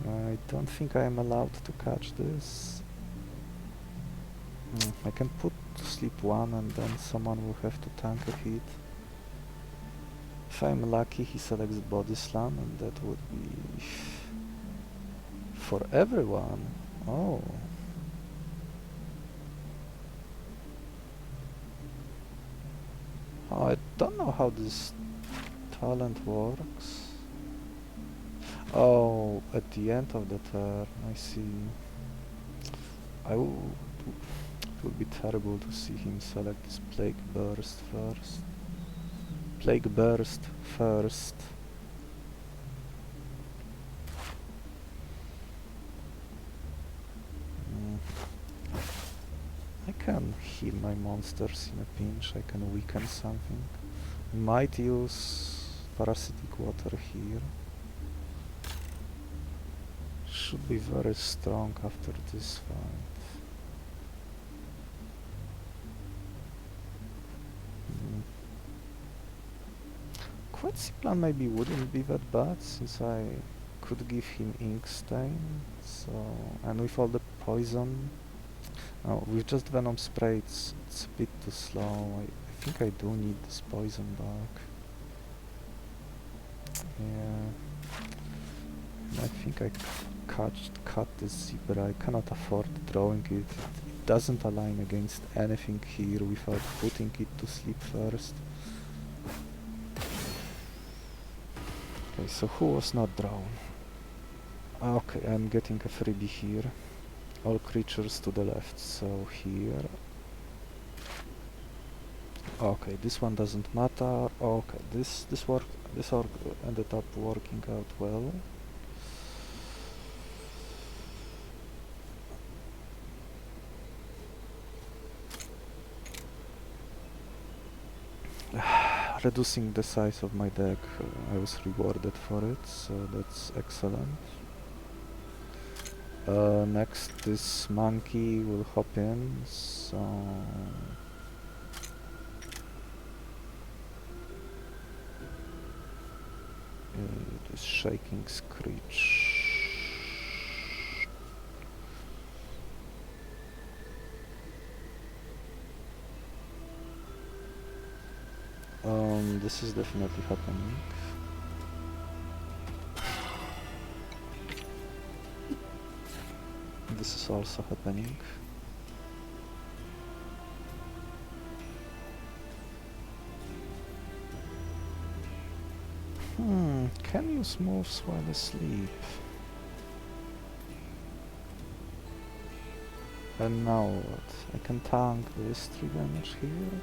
I don't think I am allowed to catch this. I can put to sleep one and then someone will have to tank a hit. If I'm lucky, he selects Body Slam and that would be... for everyone. Oh. Oh, I don't know how this talent works. Oh, at the end of the turn, I see. It would be terrible to see him select this Plague Burst first. Plague Burst first. I can heal my monsters in a pinch, I can weaken something. Might use Parasitic Water here. Should be very strong after this fight. Quetzy plan maybe wouldn't be that bad, since I could give him Ink Stain, so... and with all the poison... Oh, with just Venom Spray it's a bit too slow. I think I do need this poison back. Yeah... I think I cut this zebra. I cannot afford drawing it. It doesn't align against anything here without putting it to sleep first. Okay, so who was not drawn? Okay, I'm getting a freebie here. All creatures to the left, so here. Okay, this one doesn't matter. Okay, this ended up working out well. Reducing the size of my deck, I was rewarded for it, so that's excellent. Next, this monkey will hop in, so... this Shaking Screech. This is definitely happening. This is also happening. Can use moves while asleep. And now what? I can tank this 3 damage here.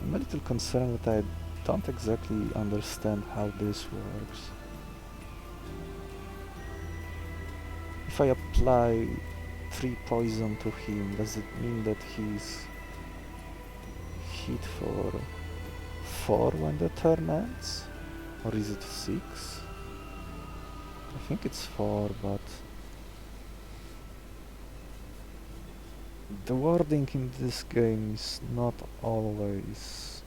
I'm a little concerned that I don't exactly understand how this works. If I apply 3 poison to him, does it mean that he's hit for 4 when the turn ends? Or is it 6? I think it's 4, but... the wording in this game is not always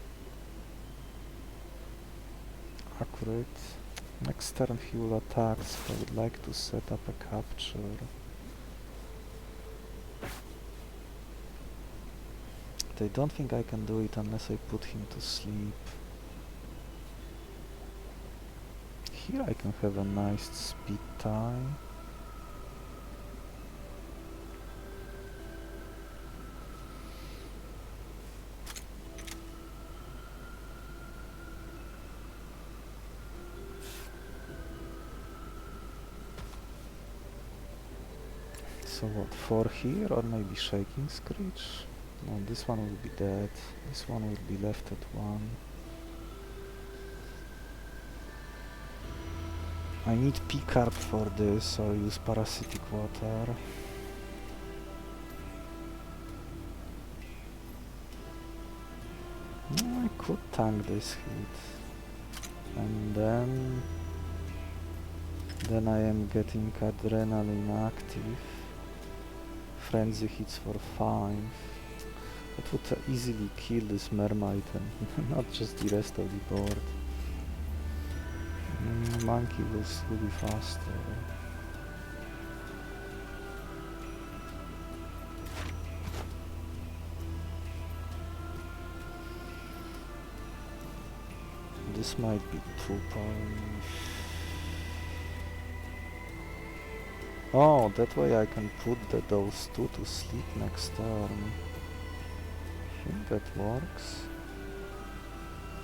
accurate. Next turn he will attack, so I would like to set up a capture. But I don't think I can do it unless I put him to sleep. Here I can have a nice speed tie. So what, 4 here or maybe Shaking Screech? No, this one will be dead. This one will be left at 1. I need P-Carp for this, or use Parasitic Water. I could tank this hit. And then I am getting Adrenaline active. Frenzy hits for 5. That would easily kill this Mermaid and not just the rest of the board. Monkey will still be faster. This might be too powerful. Oh, that way I can put those two to sleep next turn. I think that works.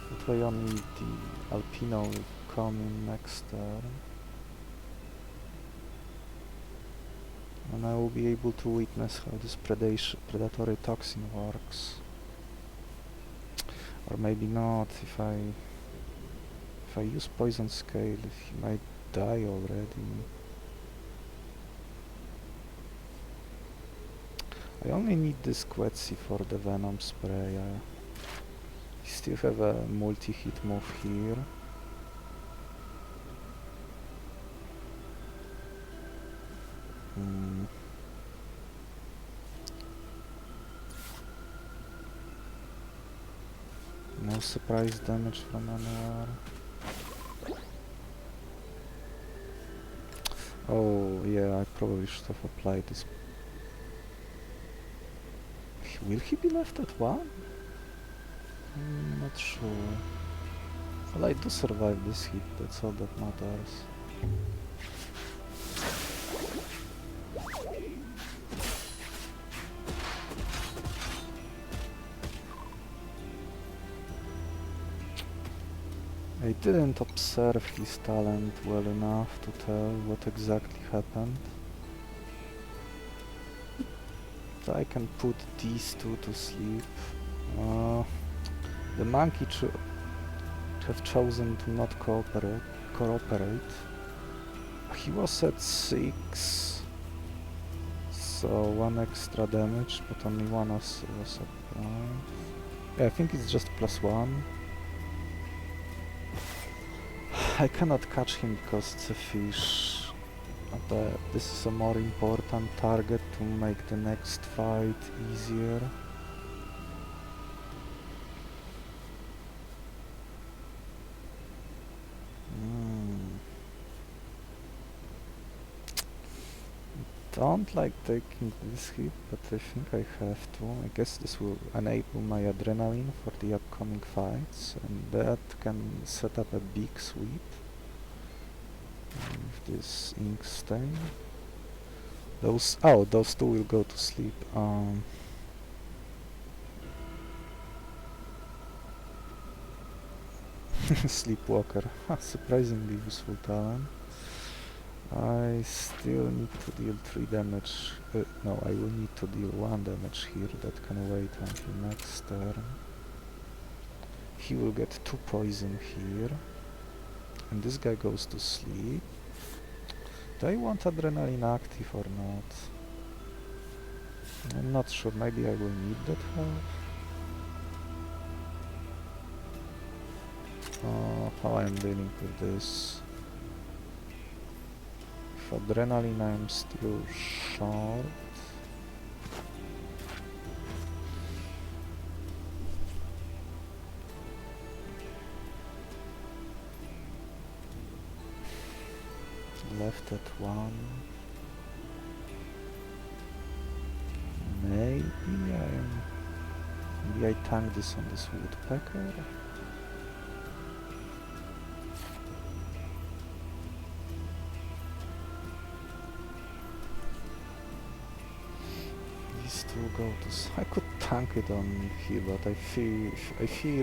That way only the Alpino will come in next turn. And I will be able to witness how this predatory toxin works. Or maybe not, if I use Poison Scale, he might die already. I only need this Quetzy for the Venom Spray. I still have a multi-hit move here. No surprise damage from anywhere. Oh yeah, I probably should have applied this. Will he be left at 1? Not sure. Well, I do survive this hit, that's all that matters. I didn't observe his talent well enough to tell what exactly happened. So I can put these two to sleep. The monkey have chosen to not cooperate. He was at 6, so 1 extra damage, but only 1 was applied. Yeah, I think it's just +1. I cannot catch him because it's a fish. But this is a more important target to make the next fight easier. Don't like taking this hit, but I think I have to. I guess this will enable my adrenaline for the upcoming fights, and that can set up a big sweep with this ink stain. Those two will go to sleep. Sleepwalker, surprisingly useful talent. I still need to deal 3 damage. No, I will need to deal 1 damage here. That can wait until next turn. He will get 2 poison here. And this guy goes to sleep. Do I want adrenaline active or not? I'm not sure. Maybe I will need that help. How I'm dealing with this. Adrenaline I'm still short. left at 1. Maybe I tank this on this woodpecker. These two go to... I could tank it on here, but I fear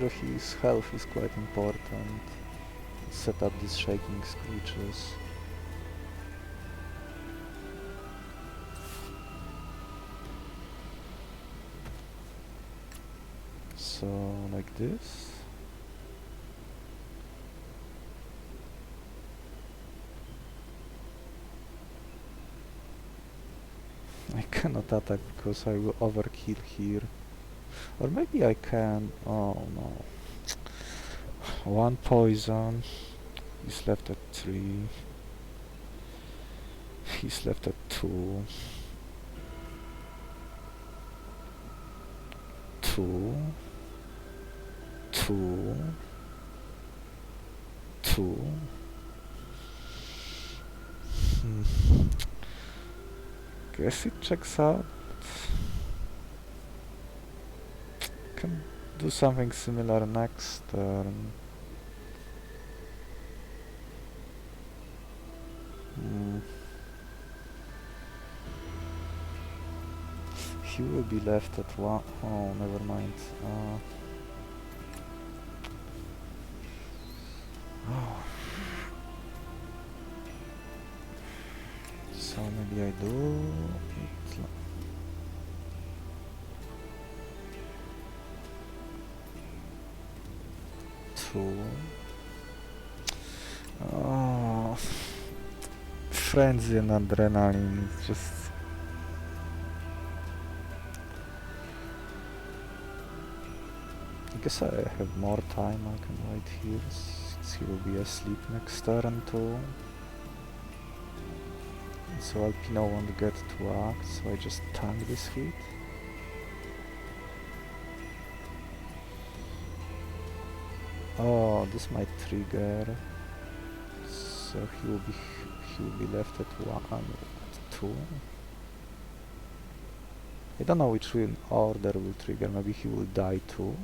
his health is quite important. Set up these shaking screeches. So, like this. I cannot attack because I will overkill here. Or maybe I can... Oh no. One poison. He's left at 3. He's left at 2. 2. 2. 2. Guess it checks out. Can do something similar next turn. He will be left at 1. Oh, never mind. So maybe I do it. Two. Oh, frenzy and adrenaline. It's just. I guess I have more time. I can wait here. Since he will be asleep next turn too. So Alpino won't get to act, so I just tank this hit. Oh, this might trigger. So he will be left at 1, at 2. I don't know which order will trigger. Maybe he will die too.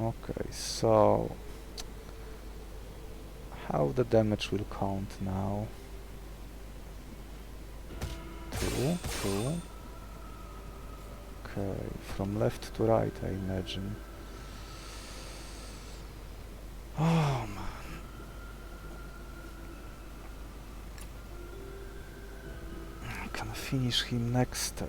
Okay, so how the damage will count now? 2, 2. Okay, from left to right, I imagine. Oh man. I can finish him next turn.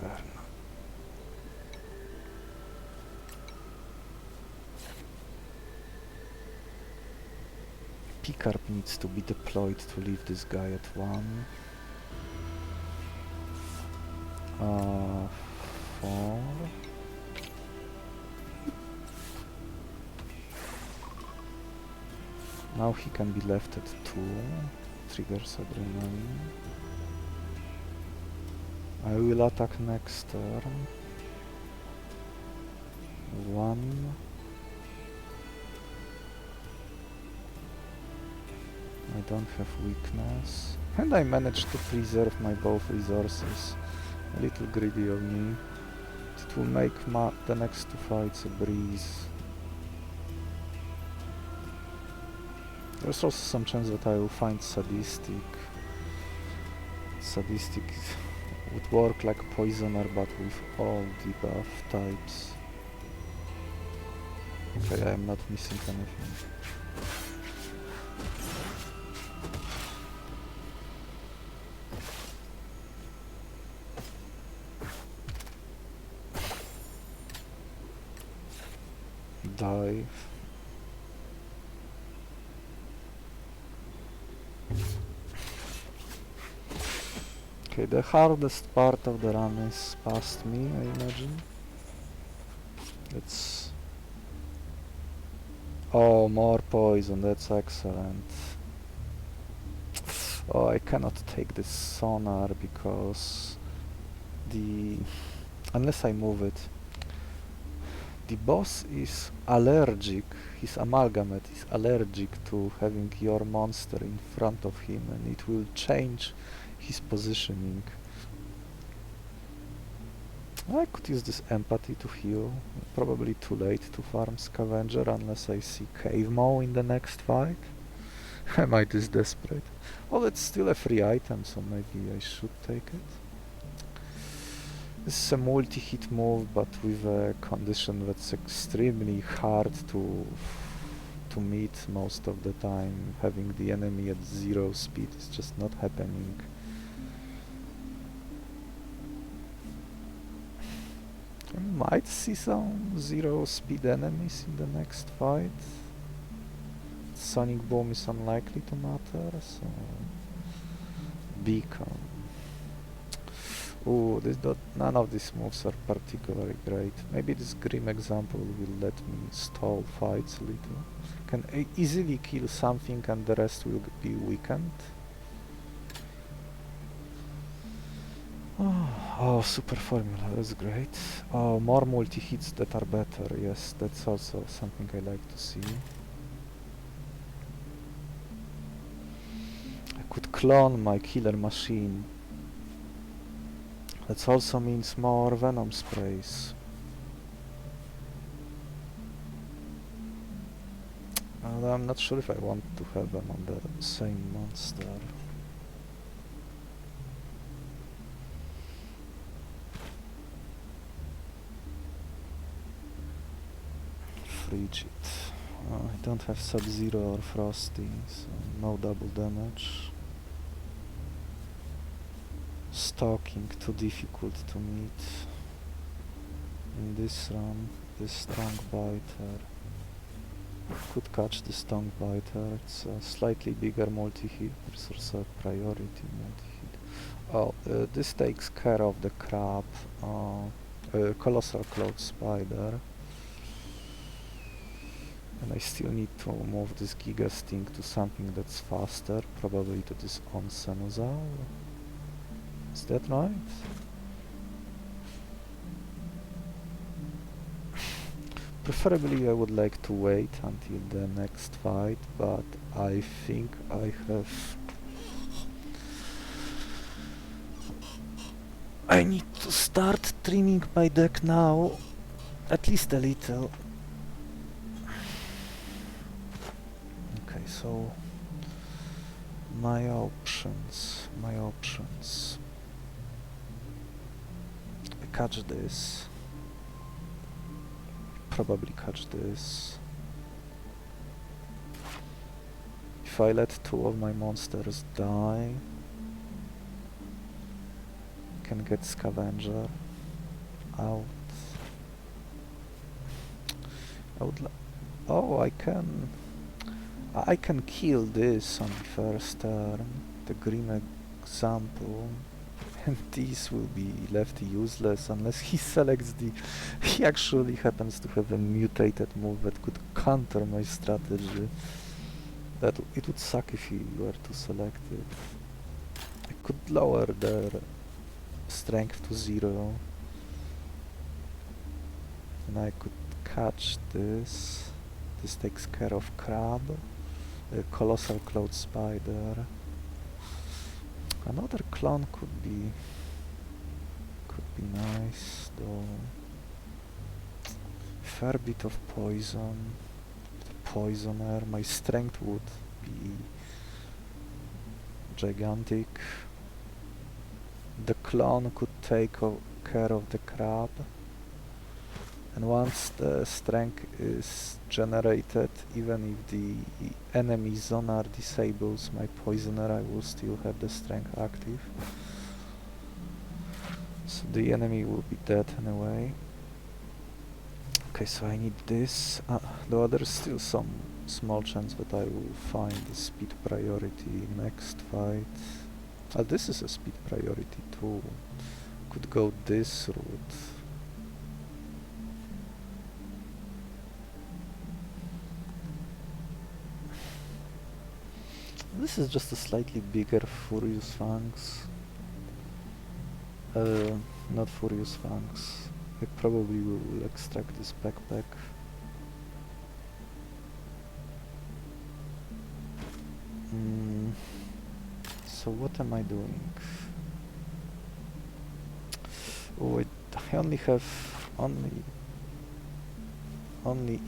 Pickup needs to be deployed to leave this guy at 1. 4. Now he can be left at 2. Triggers adrenaline. I will attack next turn. 1. I don't have weakness. And I managed to preserve my both resources. A little greedy of me. It will make the next 2 fights a breeze. There's also some chance that I will find Sadistic. Sadistic would work like Poisoner, but with all debuff types. Okay, I am not missing anything. Dive. Okay, the hardest part of the run is past me, I imagine. Let's... Oh, more poison, that's excellent. Oh, I cannot take this sonar because unless I move it. The boss is allergic, his amalgamate is allergic to having your monster in front of him, and it will change his positioning. I could use this empathy to heal. Probably too late to farm scavenger unless I see cave maw in the next fight. I might be desperate. Well, it's still a free item, so maybe I should take it. This is a multi-hit move, but with a condition that's extremely hard to meet most of the time. Having the enemy at 0 speed is just not happening. I might see some 0 speed enemies in the next fight. Sonic Boom is unlikely to matter, so... Beacon. Ooh, none of these moves are particularly great. Maybe this Grim example will let me stall fights a little. Can easily kill something and the rest will be weakened. Oh, super formula, that's great. Oh, more multi-hits that are better, yes, that's also something I like to see. I could clone my killer machine. That also means more venom sprays. And I'm not sure if I want to have them on the same monster. Frigid. I don't have Sub-Zero or Frosty, so no double damage. Stalking too difficult to meet. In this run, this strong biter. Could catch the strong biter. It's a slightly bigger multi-hit. There's also a priority multi-hit. Oh, this takes care of the crab. Colossal Cloud Spider. And I still need to move this Giga Sting to something that's faster, probably to this Onsenozal. Is that right? Preferably I would like to wait until the next fight, but I think I need to start trimming my deck now, at least a little. Okay, so my options. I catch this. Probably catch this. If I let 2 of my monsters die, I can get Scavenger out. Oh, I can kill this on the first turn, the green example, and these will be left useless unless he selects he actually happens to have a mutated move that could counter my strategy. It would suck if he were to select it. I could lower their strength to 0, and I could catch this. This takes care of crab. Colossal Cloud Spider. Another clone could be nice, though. Fair bit of poison. Poisoner. My strength would be gigantic. The clone could take care of the crab. And once the strength is generated, even if the enemy zonar disables my poisoner, I will still have the strength active. So the enemy will be dead anyway. Okay, so I need this. Though there's still some small chance that I will find the speed priority next fight. This is a speed priority too. Could go this route. This is just a slightly bigger Furious Fangs. Not Furious Fangs. I probably will extract this Peck-Peck. So what am I doing? Oh, I only have only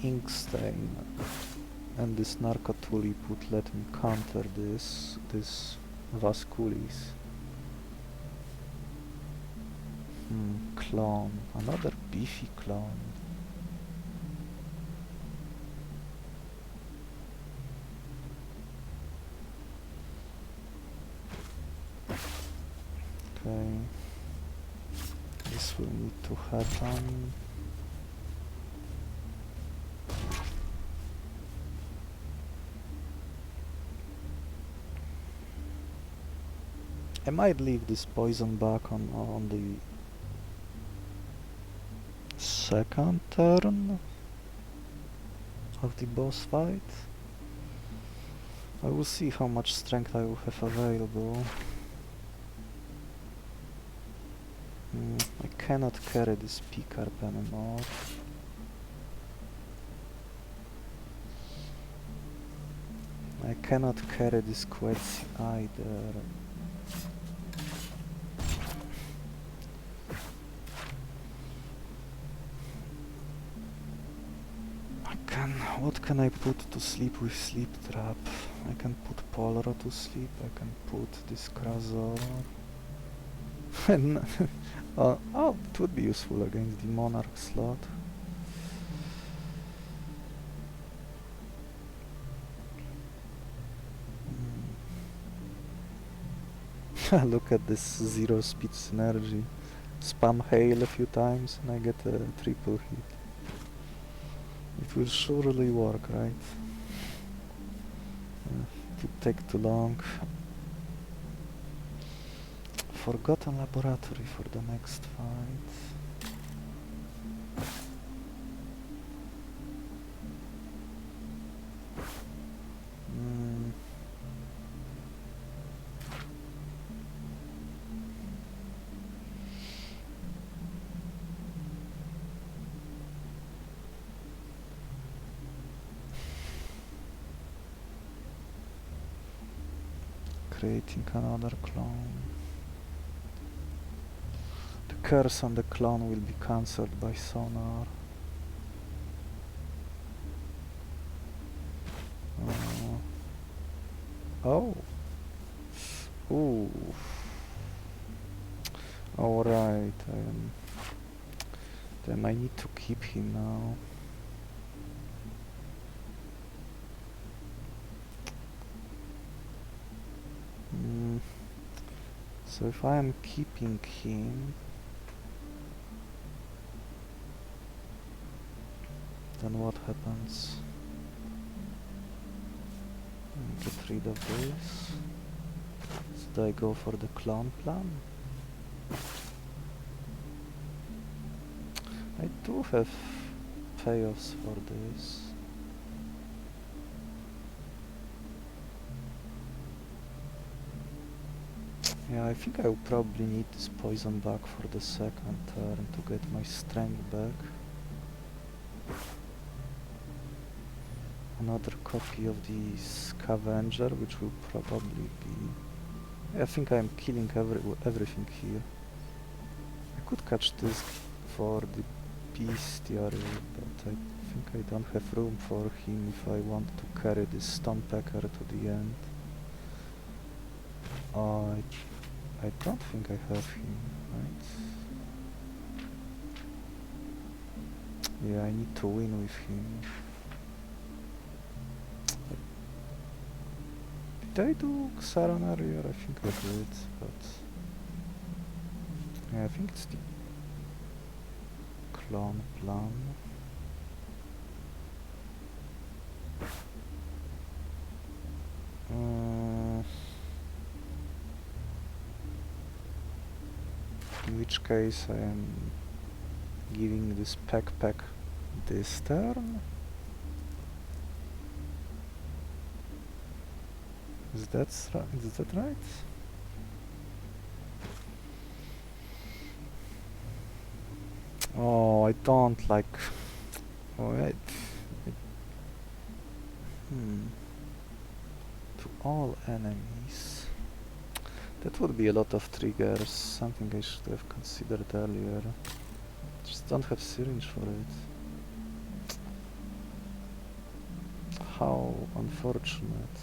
ink stain, and this Narco Tulip would let me counter this Vasculis. Clone, another beefy clone. Okay, this will need to happen. I might leave this poison back on the second turn of the boss fight. I will see how much strength I will have available. I cannot carry this P-Carp anymore. I cannot carry this Quetzi either. What can I put to sleep with Sleep Trap? I can put Polro to sleep, I can put this Krazor. Oh, it would be useful against the Monarch slot. Look at this 0 speed synergy. Spam Hail a few times and I get a triple hit. It will surely work, right? It would take too long. Forgotten Laboratory for the next fight. Creating another clone. The curse on the clone will be cancelled by sonar. Oh. Ooh. Alright, then I need to keep him now. So if I am keeping him, then what happens? Get rid of this. Should I go for the clone plan? I do have payoffs for this. Yeah, I think I will probably need this poison back for the second turn to get my strength back. Another copy of the Scavenger, which will probably be... I think I'm killing everything here. I could catch this for the Bestiary, but I think I don't have room for him if I want to carry this Stonepecker to the end. I don't think I have him, right? Yeah, I need to win with him. Did I do Xaron earlier? I think I did, but... yeah, I think it's the clone plan. In which case I am giving this Peck-Peck this turn. Is that right? Oh, I don't like... Oh, wait. To all enemies. That would be a lot of triggers, something I should have considered earlier. Just don't have syringe for it. How unfortunate.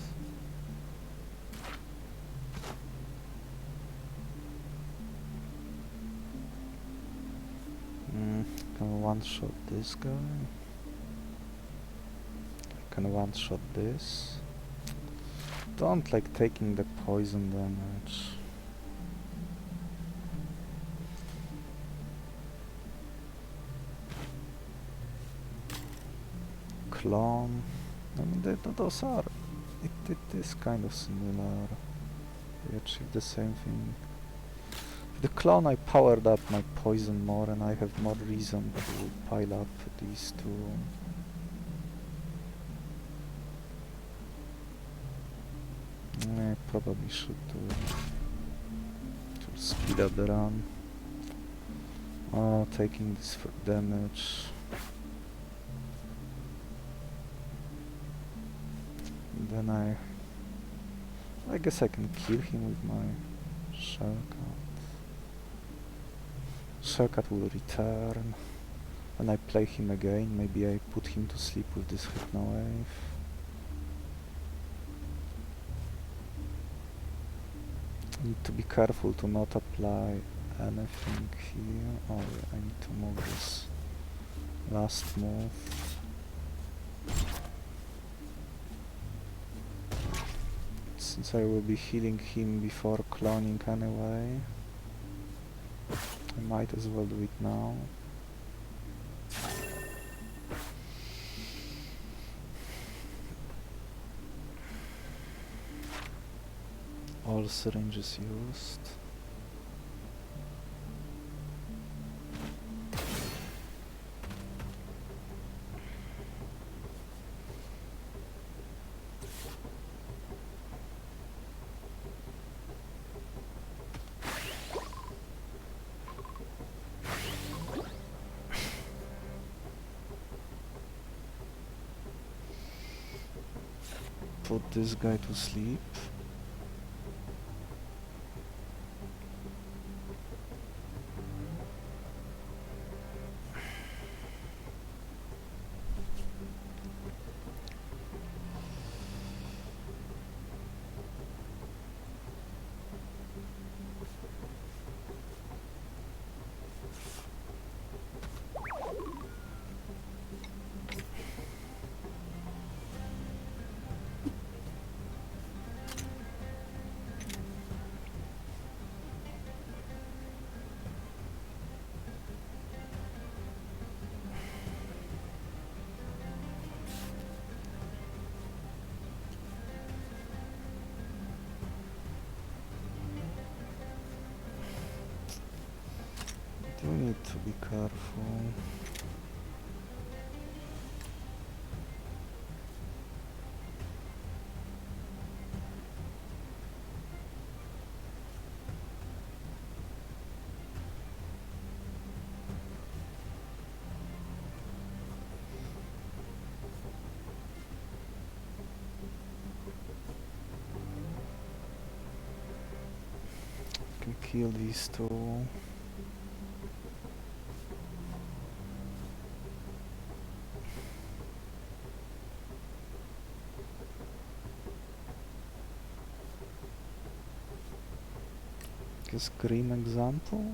Can one-shot this guy. I can one-shot this. Don't like taking the poison damage. Clone. I mean, those are... It is kind of similar. They achieve the same thing. The clone, I powered up my poison more and I have more reason to pile up these two. I probably should do to speed up the run. Oh, taking this for damage. Then I guess I can kill him with my shellcut. Shellcut will return. When I play him again, maybe I put him to sleep with this Hypno Wave. Need to be careful to not apply anything here. Oh yeah, I need to move this last move. Since I will be healing him before cloning anyway, I might as well do it now. All syringes used. Put this guy to sleep. Do need to be careful. Can kill these two. Guess green example.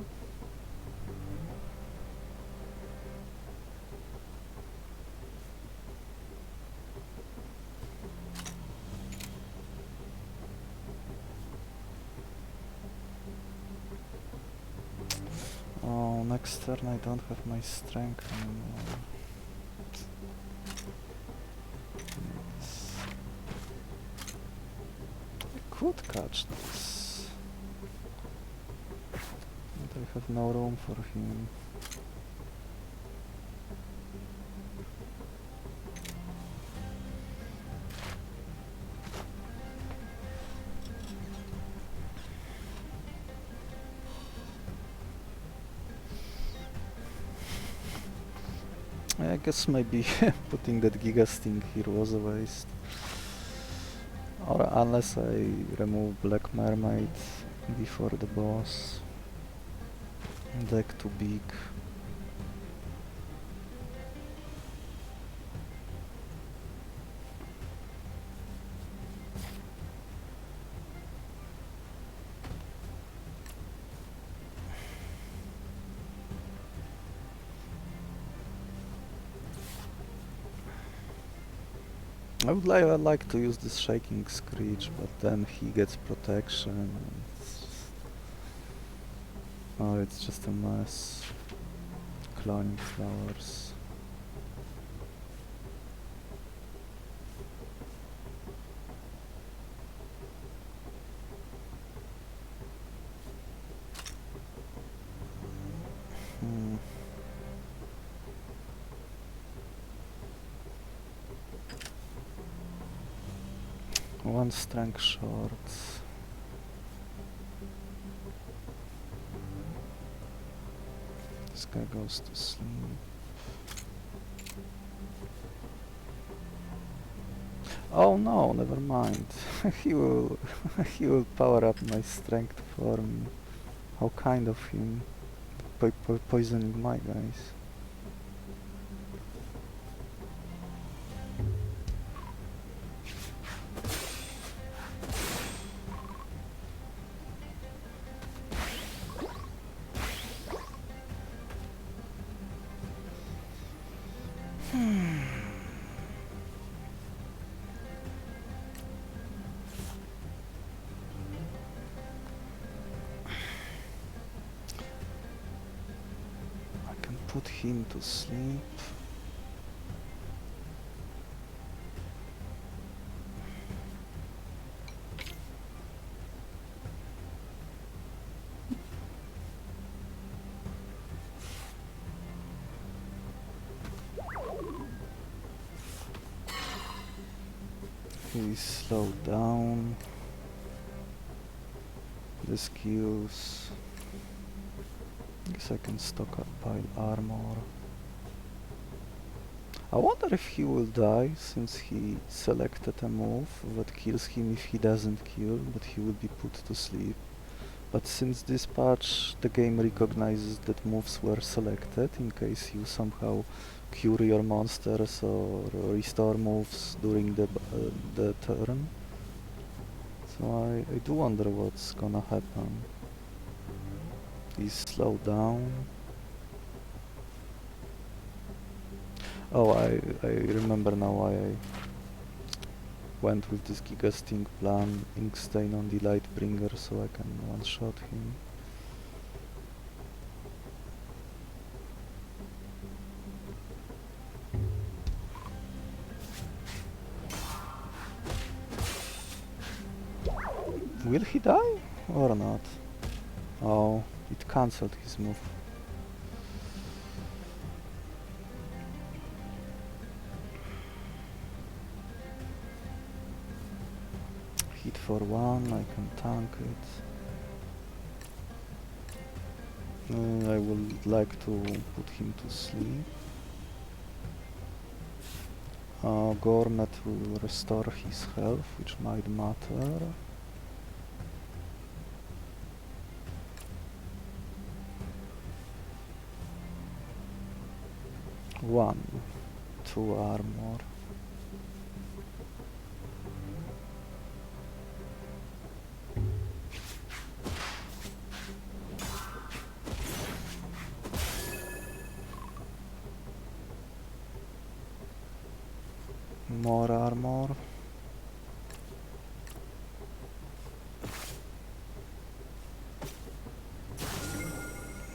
Oh, next turn I don't have my strength anymore. I could catch this, but I have no room for him. guess maybe putting that Giga Sting here was a waste. Or unless I remove Black Mermaid before the boss. Deck too big. I would like to use this Shaking Screech, but then he gets protection. And it's just a mess. Cloning flowers. One strength short. This guy goes to sleep. Oh no, never mind. he will he will power up my strength for me. How kind of him. Poisoning my guys. Put him to sleep. He's slowed down. The skills. Guess I can stockpile armor. I wonder if he will die, since he selected a move that kills him if he doesn't kill, but he will be put to sleep. But since this patch the game recognizes that moves were selected in case you somehow cure your monsters or restore moves during the turn. So I do wonder what's gonna happen. He's slowed down. Oh, I remember now why I went with this Giga Sting plan, Inkstain on the Lightbringer, so I can one-shot him. Will he die or not? Oh, it cancelled his move. Hit for one, I can tank it. I would like to put him to sleep. Gourmet will restore his health, which might matter. One, 2 armor. More armor.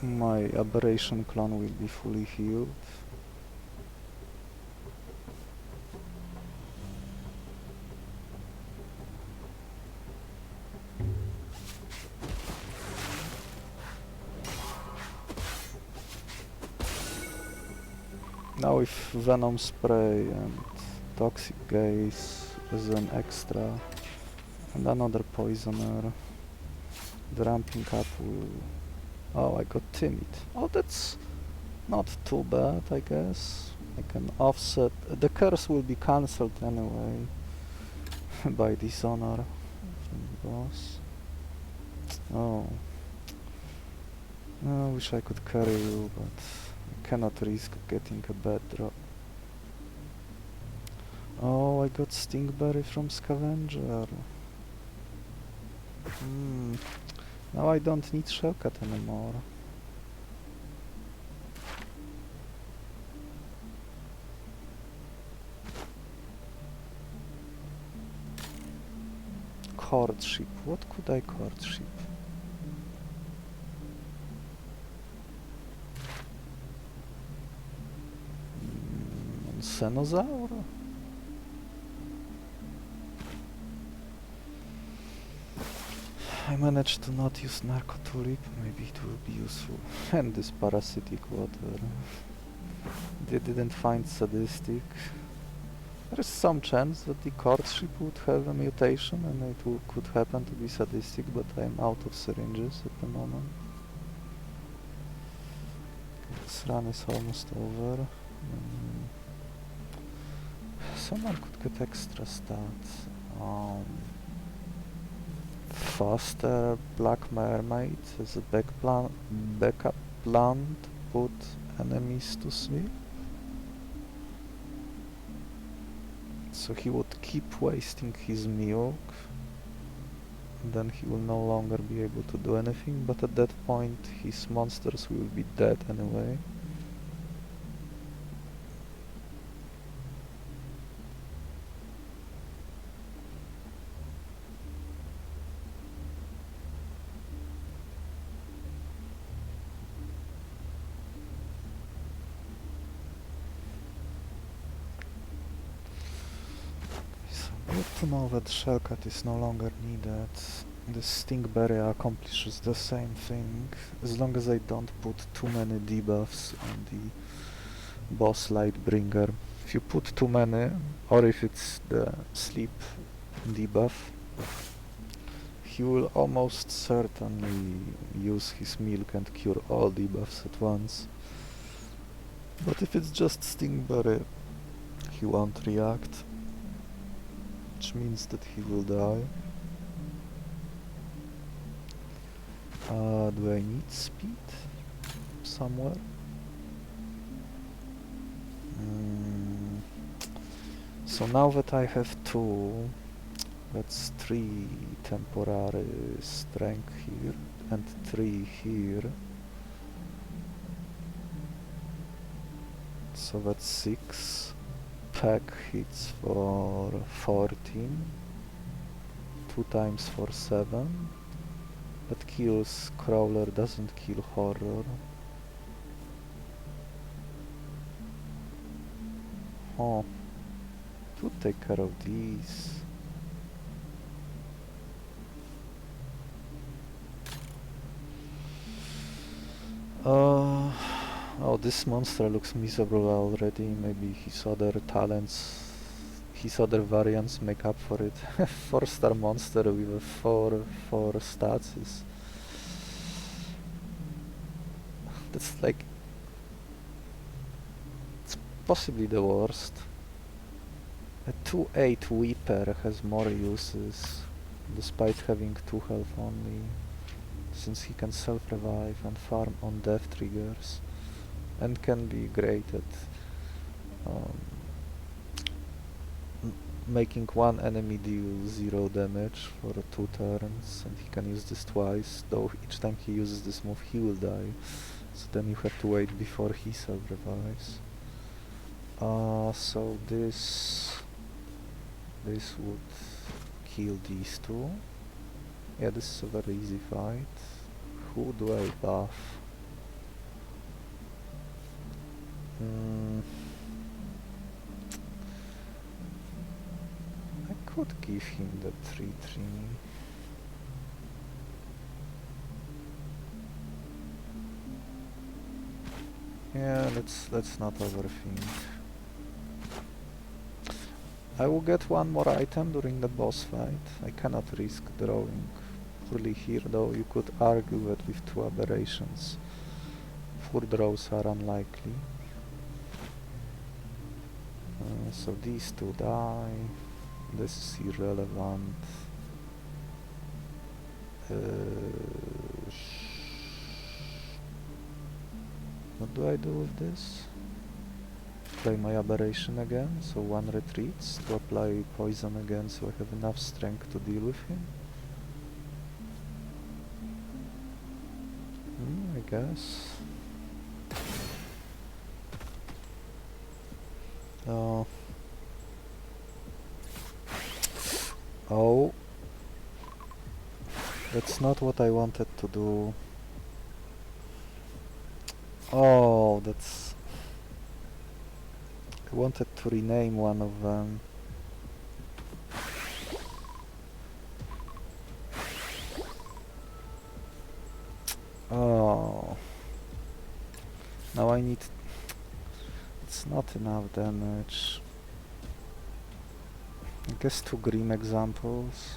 My Aberration clone will be fully healed. Now with Venom Spray and Toxic Gaze as an extra and another Poisoner, the ramping up will... Oh, I got Timid. Oh, that's not too bad, I guess. I can offset. The curse will be cancelled anyway by dishonor from the boss. Oh. I wish I could carry you, but I cannot risk getting a bad drop. Oh, I got Stinky Berry from Scavenger. Now I don't need Shellcat anymore. Courtship. What could I courtship? Cenozaur? I managed to not use Narco Tulip, maybe it will be useful. And this parasitic water. They didn't find sadistic. There is some chance that the courtship would have a mutation and it could happen to be sadistic, but I'm out of syringes at the moment. This run is almost over. Someone could get extra stats. Faster Black Mermaid as a backup plan to put enemies to sleep. So he would keep wasting his milk, and then he will no longer be able to do anything, but at that point his monsters will be dead anyway. Good to know that Shellcat is no longer needed. The Stinky Berry accomplishes the same thing, as long as I don't put too many debuffs on the Boss Lightbringer. If you put too many, or if it's the sleep debuff, he will almost certainly use his milk and cure all debuffs at once. But if it's just Stinky Berry, he won't react, which means that he will die. Do I need speed somewhere? So now that I have 2, that's 3 temporary strength here and 3 here. So that's 6. Peck hits for 14. 2 times for 7. That kills Crawler, doesn't kill Horror. Oh, to take care of these. Oh, this monster looks miserable already. Maybe his other talents, his other variants make up for it. 4-star monster with a 4 stats is... That's like... It's possibly the worst. A 2/8 Weeper has more uses, despite having 2 health only, since he can self-revive and farm on death triggers, and can be great at making one enemy deal 0 damage for 2 turns, and he can use this twice, though each time he uses this move he will die, so then you have to wait before he self-revives. So this would kill these 2. Yeah, this is a very easy fight. Who do I buff? I could give him the 3/3. Yeah, let's not overthink. I will get one more item during the boss fight. I cannot risk drawing poorly here, though you could argue that with 2 aberrations, 4 draws are unlikely. So these two die. This is irrelevant. What do I do with this? Play my Aberration again, so one retreats to apply poison again, so I have enough strength to deal with him. I guess. Oh. Oh. That's not what I wanted to do. Oh, that's... I wanted to rename one of them. Oh. Now I need... It's not enough damage. I guess 2 green examples.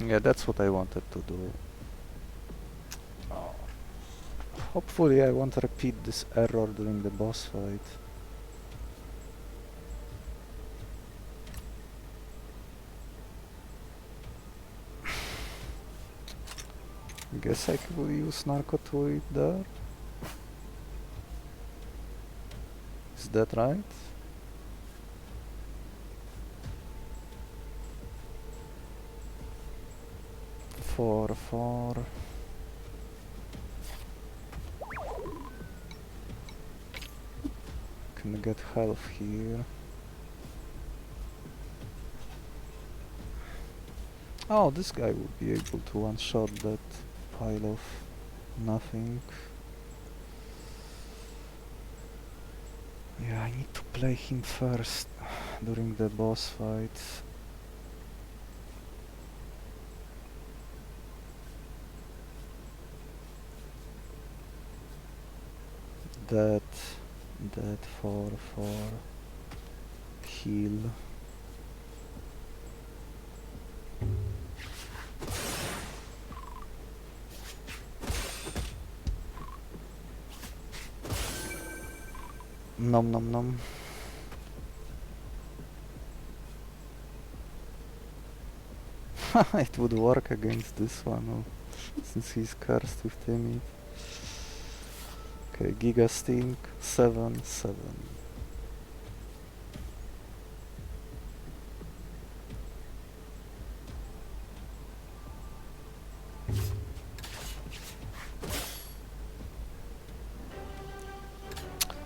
Yeah, that's what I wanted to do. Oh. Hopefully I won't repeat this error during the boss fight. I guess I could use Narco to it there. Is that right? 4. Can get health here. Oh, this guy would be able to one-shot that pile of nothing. Yeah, I need to play him first during the boss fight. That 4 heal. Nom nom nom. It would work against this one, since he's cursed with timid. Okay, Giga Stink, 7.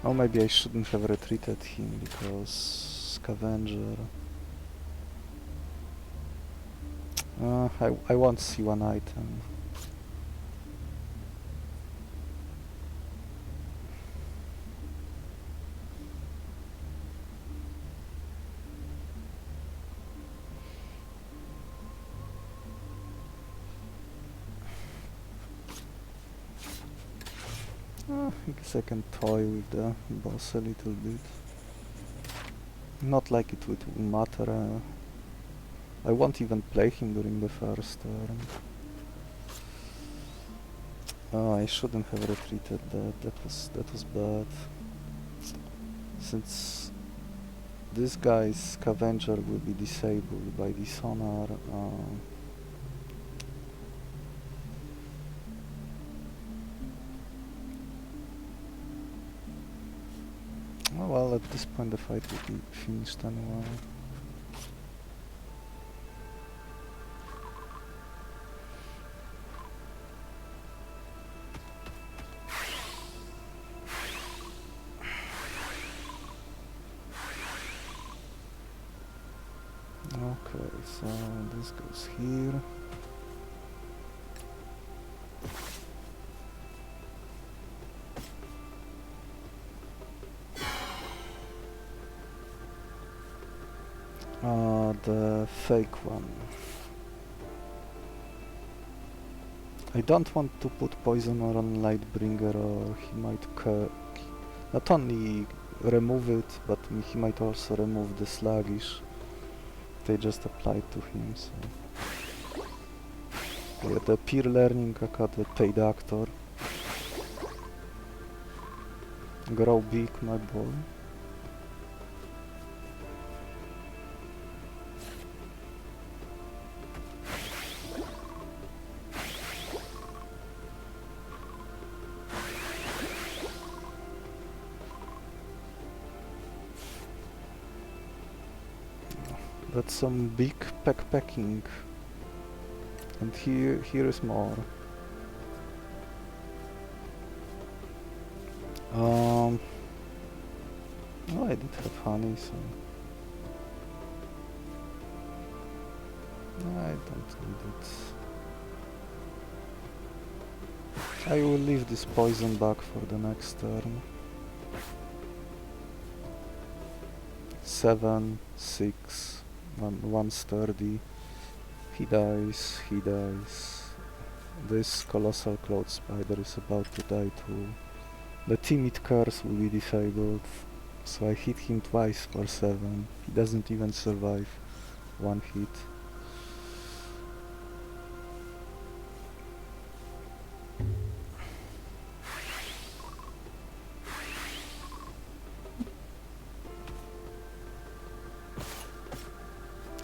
Oh, maybe I shouldn't have retreated him, because Scavenger... I want C1 item. I guess I can toy with the boss a little bit. Not like it would matter. I won't even play him during the first turn. Oh, I shouldn't have retreated that. That was bad. Since this guy's scavenger will be disabled by dishonor. Oh well, at this point the fight will be finished anyway. Okay, so this goes here. The fake one. I don't want to put poison on Lightbringer, or he might not only remove it, but he might also remove the sluggish. They just applied to him, so... Yeah, the peer learning the paid actor. Grow big, my boy. That's some big peck-pecking. And here is more. Oh, I did have honey, so... I don't need it. I will leave this poison back for the next turn. 7, 6, one sturdy. He dies, he dies. This colossal cloud spider is about to die too. The timid curse will be disabled, so I hit him twice for 7. He doesn't even survive one hit.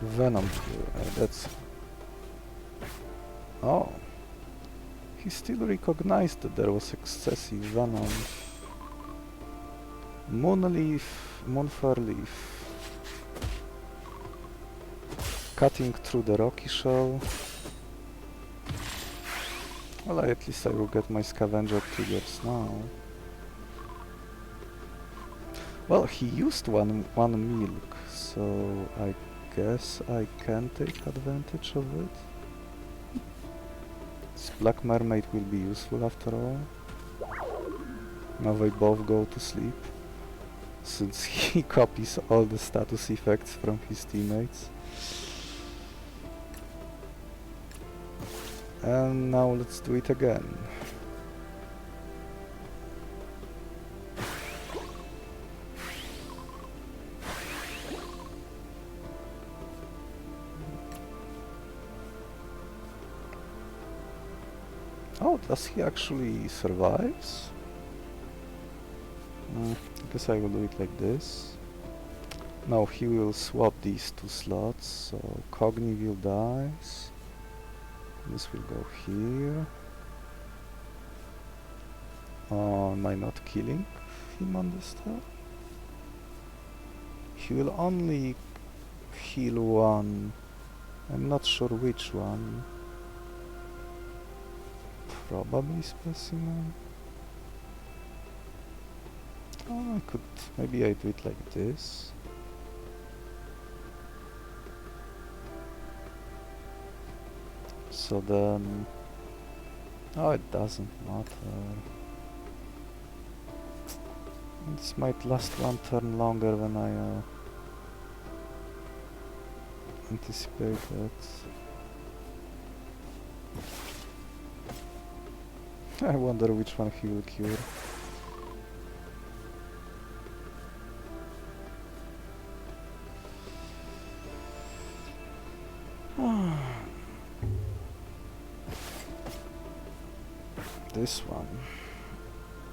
Venom here, that's... Oh! He still recognized that there was excessive venom. Moonfur leaf. Cutting through the rocky shell. Well, at least I will get my scavenger triggers now. Well, he used one milk, so I guess I can take advantage of it. This Black Mermaid will be useful after all. Now they both go to sleep, since he copies all the status effects from his teammates. And now let's do it again. Oh, does he actually survives? I guess I will do it like this. Now he will swap these 2 slots, so Cogni will dies. This will go here. Am I not killing him on this turn? He will only heal 1. I'm not sure which one. Probably specimen. Oh, I could... maybe I do it like this. So then... oh, it doesn't matter. This might last 1 turn longer than I anticipated. I wonder which one he will cure. This one.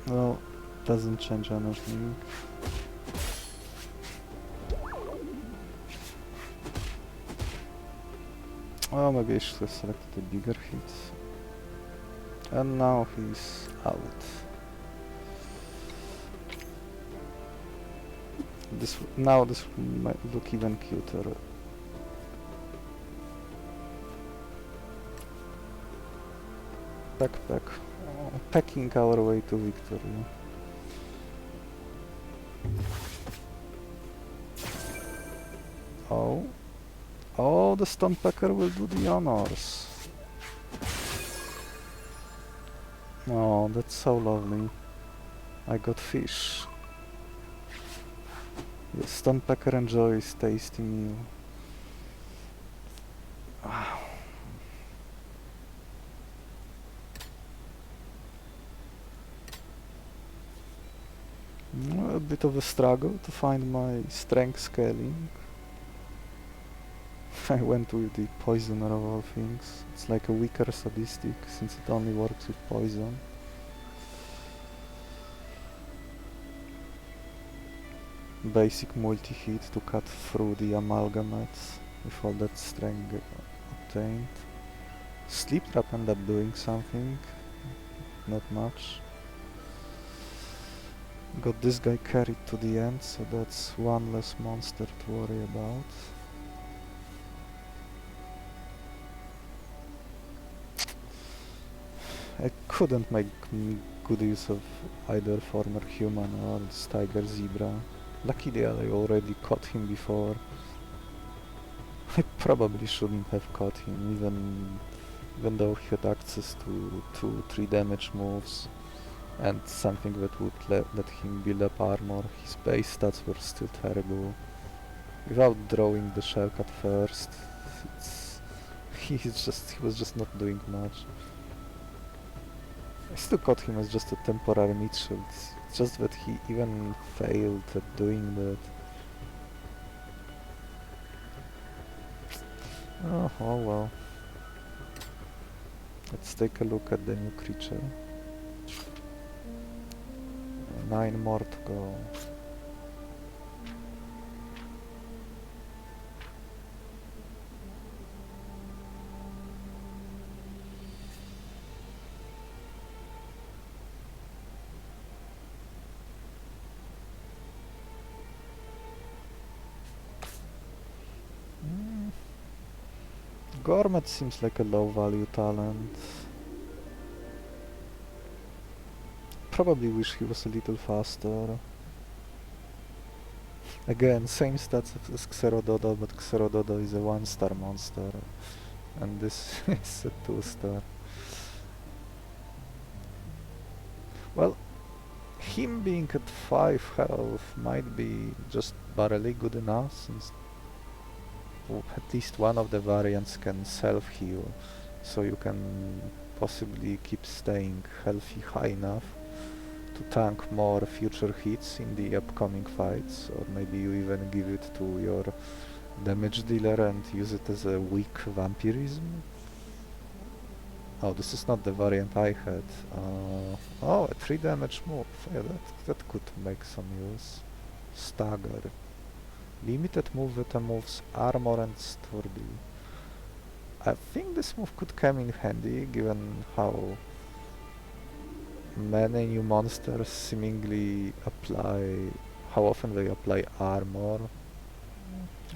Well, doesn't change anything. Oh, maybe I should have selected a bigger hit. And now he's out. Now this might look even cuter. Peck-Peck. Oh, pecking our way to victory. Oh. Oh, the Stonepecker will do the honors. Oh, that's so lovely. I got fish. The Stonepecker enjoys tasty meal. Wow. A bit of a struggle to find my strength scaling. I went with the poisoner of all things. It's like a weaker sadistic since it only works with poison. Basic multi-hit to cut through the amalgamates with all that strength obtained. Sleep trap end up doing something, not much. Got this guy carried to the end, so that's one less monster to worry about. I couldn't make good use of either former human or this tiger zebra. Luckily I already caught him before. I probably shouldn't have caught him, even though he had access to 2-3 damage moves and something that would let him build up armor. His base stats were still terrible. Without drawing the shell cut first, he was just not doing much. I still caught him as just a temporary meat shield. It's just that he even failed at doing that. Oh well. Let's take a look at the new creature. 9 more to go. Gourmet seems like a low value talent. Probably wish he was a little faster. Again, same stats as Xerododo, but Xerododo is a 1-star monster and this is a 2-star. Well, him being at 5 health might be just barely good enough, since at least one of the variants can self-heal, so you can possibly keep staying healthy high enough to tank more future hits in the upcoming fights, or maybe you even give it to your damage dealer and use it as a weak vampirism. Oh, this is not the variant I had. Oh, a 3 damage move. Yeah, that could make some use. Stagger. Limited move that moves armor and sturdy. I think this move could come in handy, given how many new monsters seemingly how often they apply armor.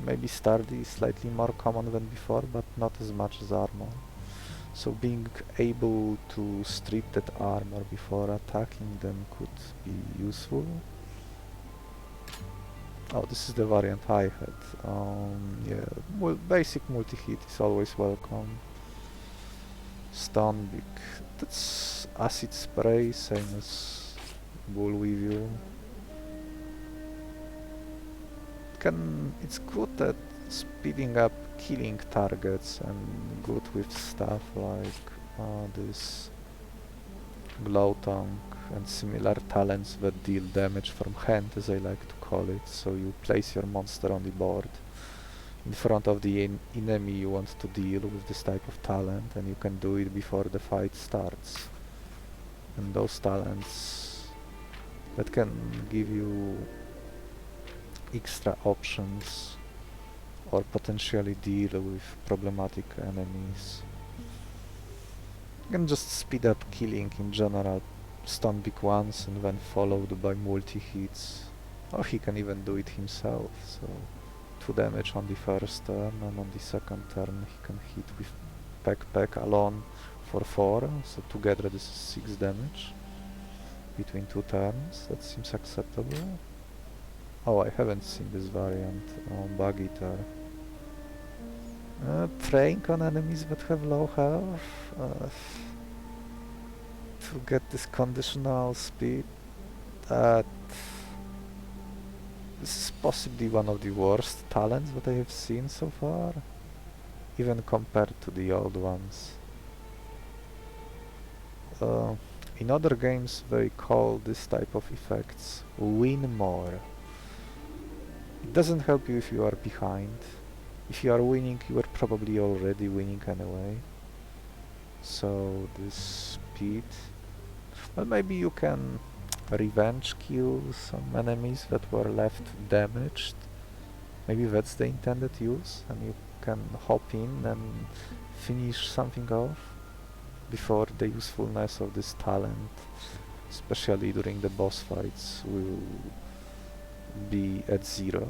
Maybe sturdy is slightly more common than before, but not as much as armor. So being able to strip that armor before attacking them could be useful. Oh, this is the variant I had. Yeah, well, basic multi-hit is always welcome. Stonepecker. That's acid spray, same as Bullweevil. It's good at speeding up killing targets and good with stuff like this glow tongue and similar talents that deal damage from hand, as I like to call it. So you place your monster on the board in front of the enemy you want to deal with this type of talent, and you can do it before the fight starts. And those talents that can give you extra options or potentially deal with problematic enemies. You can just speed up killing in general, Stonepecker once and then followed by multi-hits. Or he can even do it himself, so 2 damage on the first turn, and on the second turn he can hit with Peck-Peck alone for 4, so together this is 6 damage between 2 turns. That seems acceptable. Oh, I haven't seen this variant on Bug Eater. Preying on enemies that have low health to get this conditional speed. This is possibly one of the worst talents that I have seen so far, even compared to the old ones. In other games they call this type of effects win more. It doesn't help you if you are behind. If you are winning, you are probably already winning anyway. So this speed... Well, maybe you can revenge kill some enemies that were left damaged. Maybe that's the intended use, and you can hop in and finish something off before the usefulness of this talent, especially during the boss fights, will be at 0.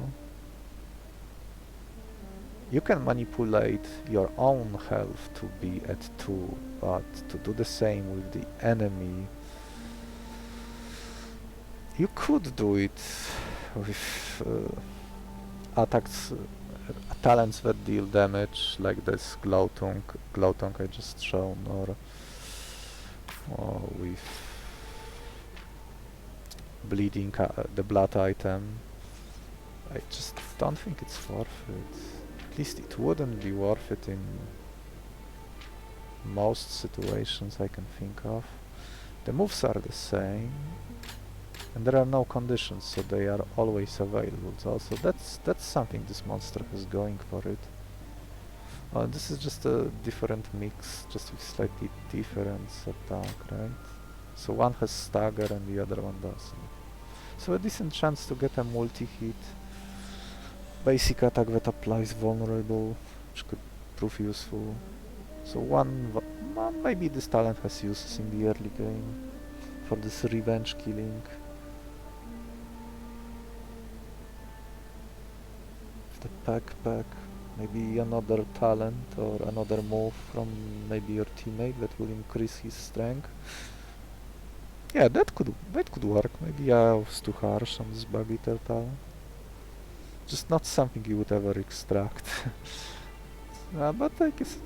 You can manipulate your own health to be at 2, but to do the same with the enemy, you could do it with attacks, talents that deal damage, like this Glowtongue I just shown, or with bleeding, the blood item. I just don't think it's worth it. At least it wouldn't be worth it in most situations I can think of. The moves are the same, and there are no conditions, so they are always available. Also, that's something this monster has going for it. This is just a different mix, just with slightly different attack, right? So one has stagger and the other one doesn't. So a decent chance to get a multi-hit. Basic attack that applies vulnerable, which could prove useful. So maybe this talent has uses in the early game for this revenge killing. The Peck-Peck, maybe another talent or another move from maybe your teammate that will increase his strength. Yeah, that could work. Maybe I was too harsh on this Bug Eater talent. Just not something you would ever extract. But I guess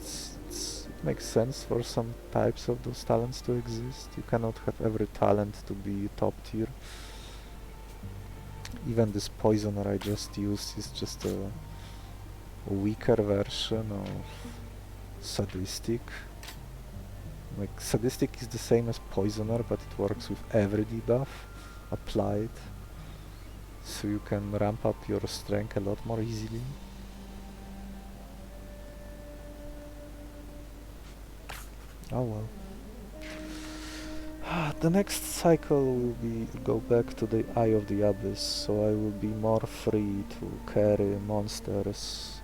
it makes sense for some types of those talents to exist. You cannot have every talent to be top tier. Even this poisoner I just used is just a weaker version of sadistic. Like, sadistic is the same as poisoner, but it works with every debuff applied, so you can ramp up your strength a lot more easily. Oh well. The next cycle will be go back to the Eye of the Abyss, so I will be more free to carry monsters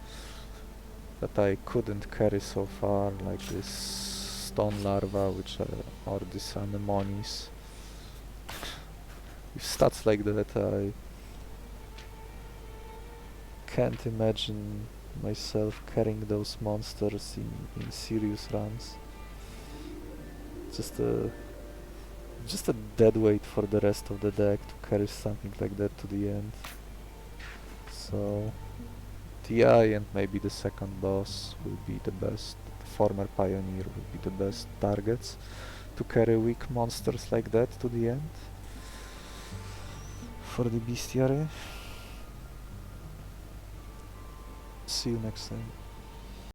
that I couldn't carry so far, like this stone larva, or these anemones. With stats like that, I can't imagine myself carrying those monsters in serious runs. Just a dead weight for the rest of the deck to carry something like that to the end. So TI and maybe the second boss will be the best. The former pioneer will be the best targets to carry weak monsters like that to the end for the Bestiary. See you next time.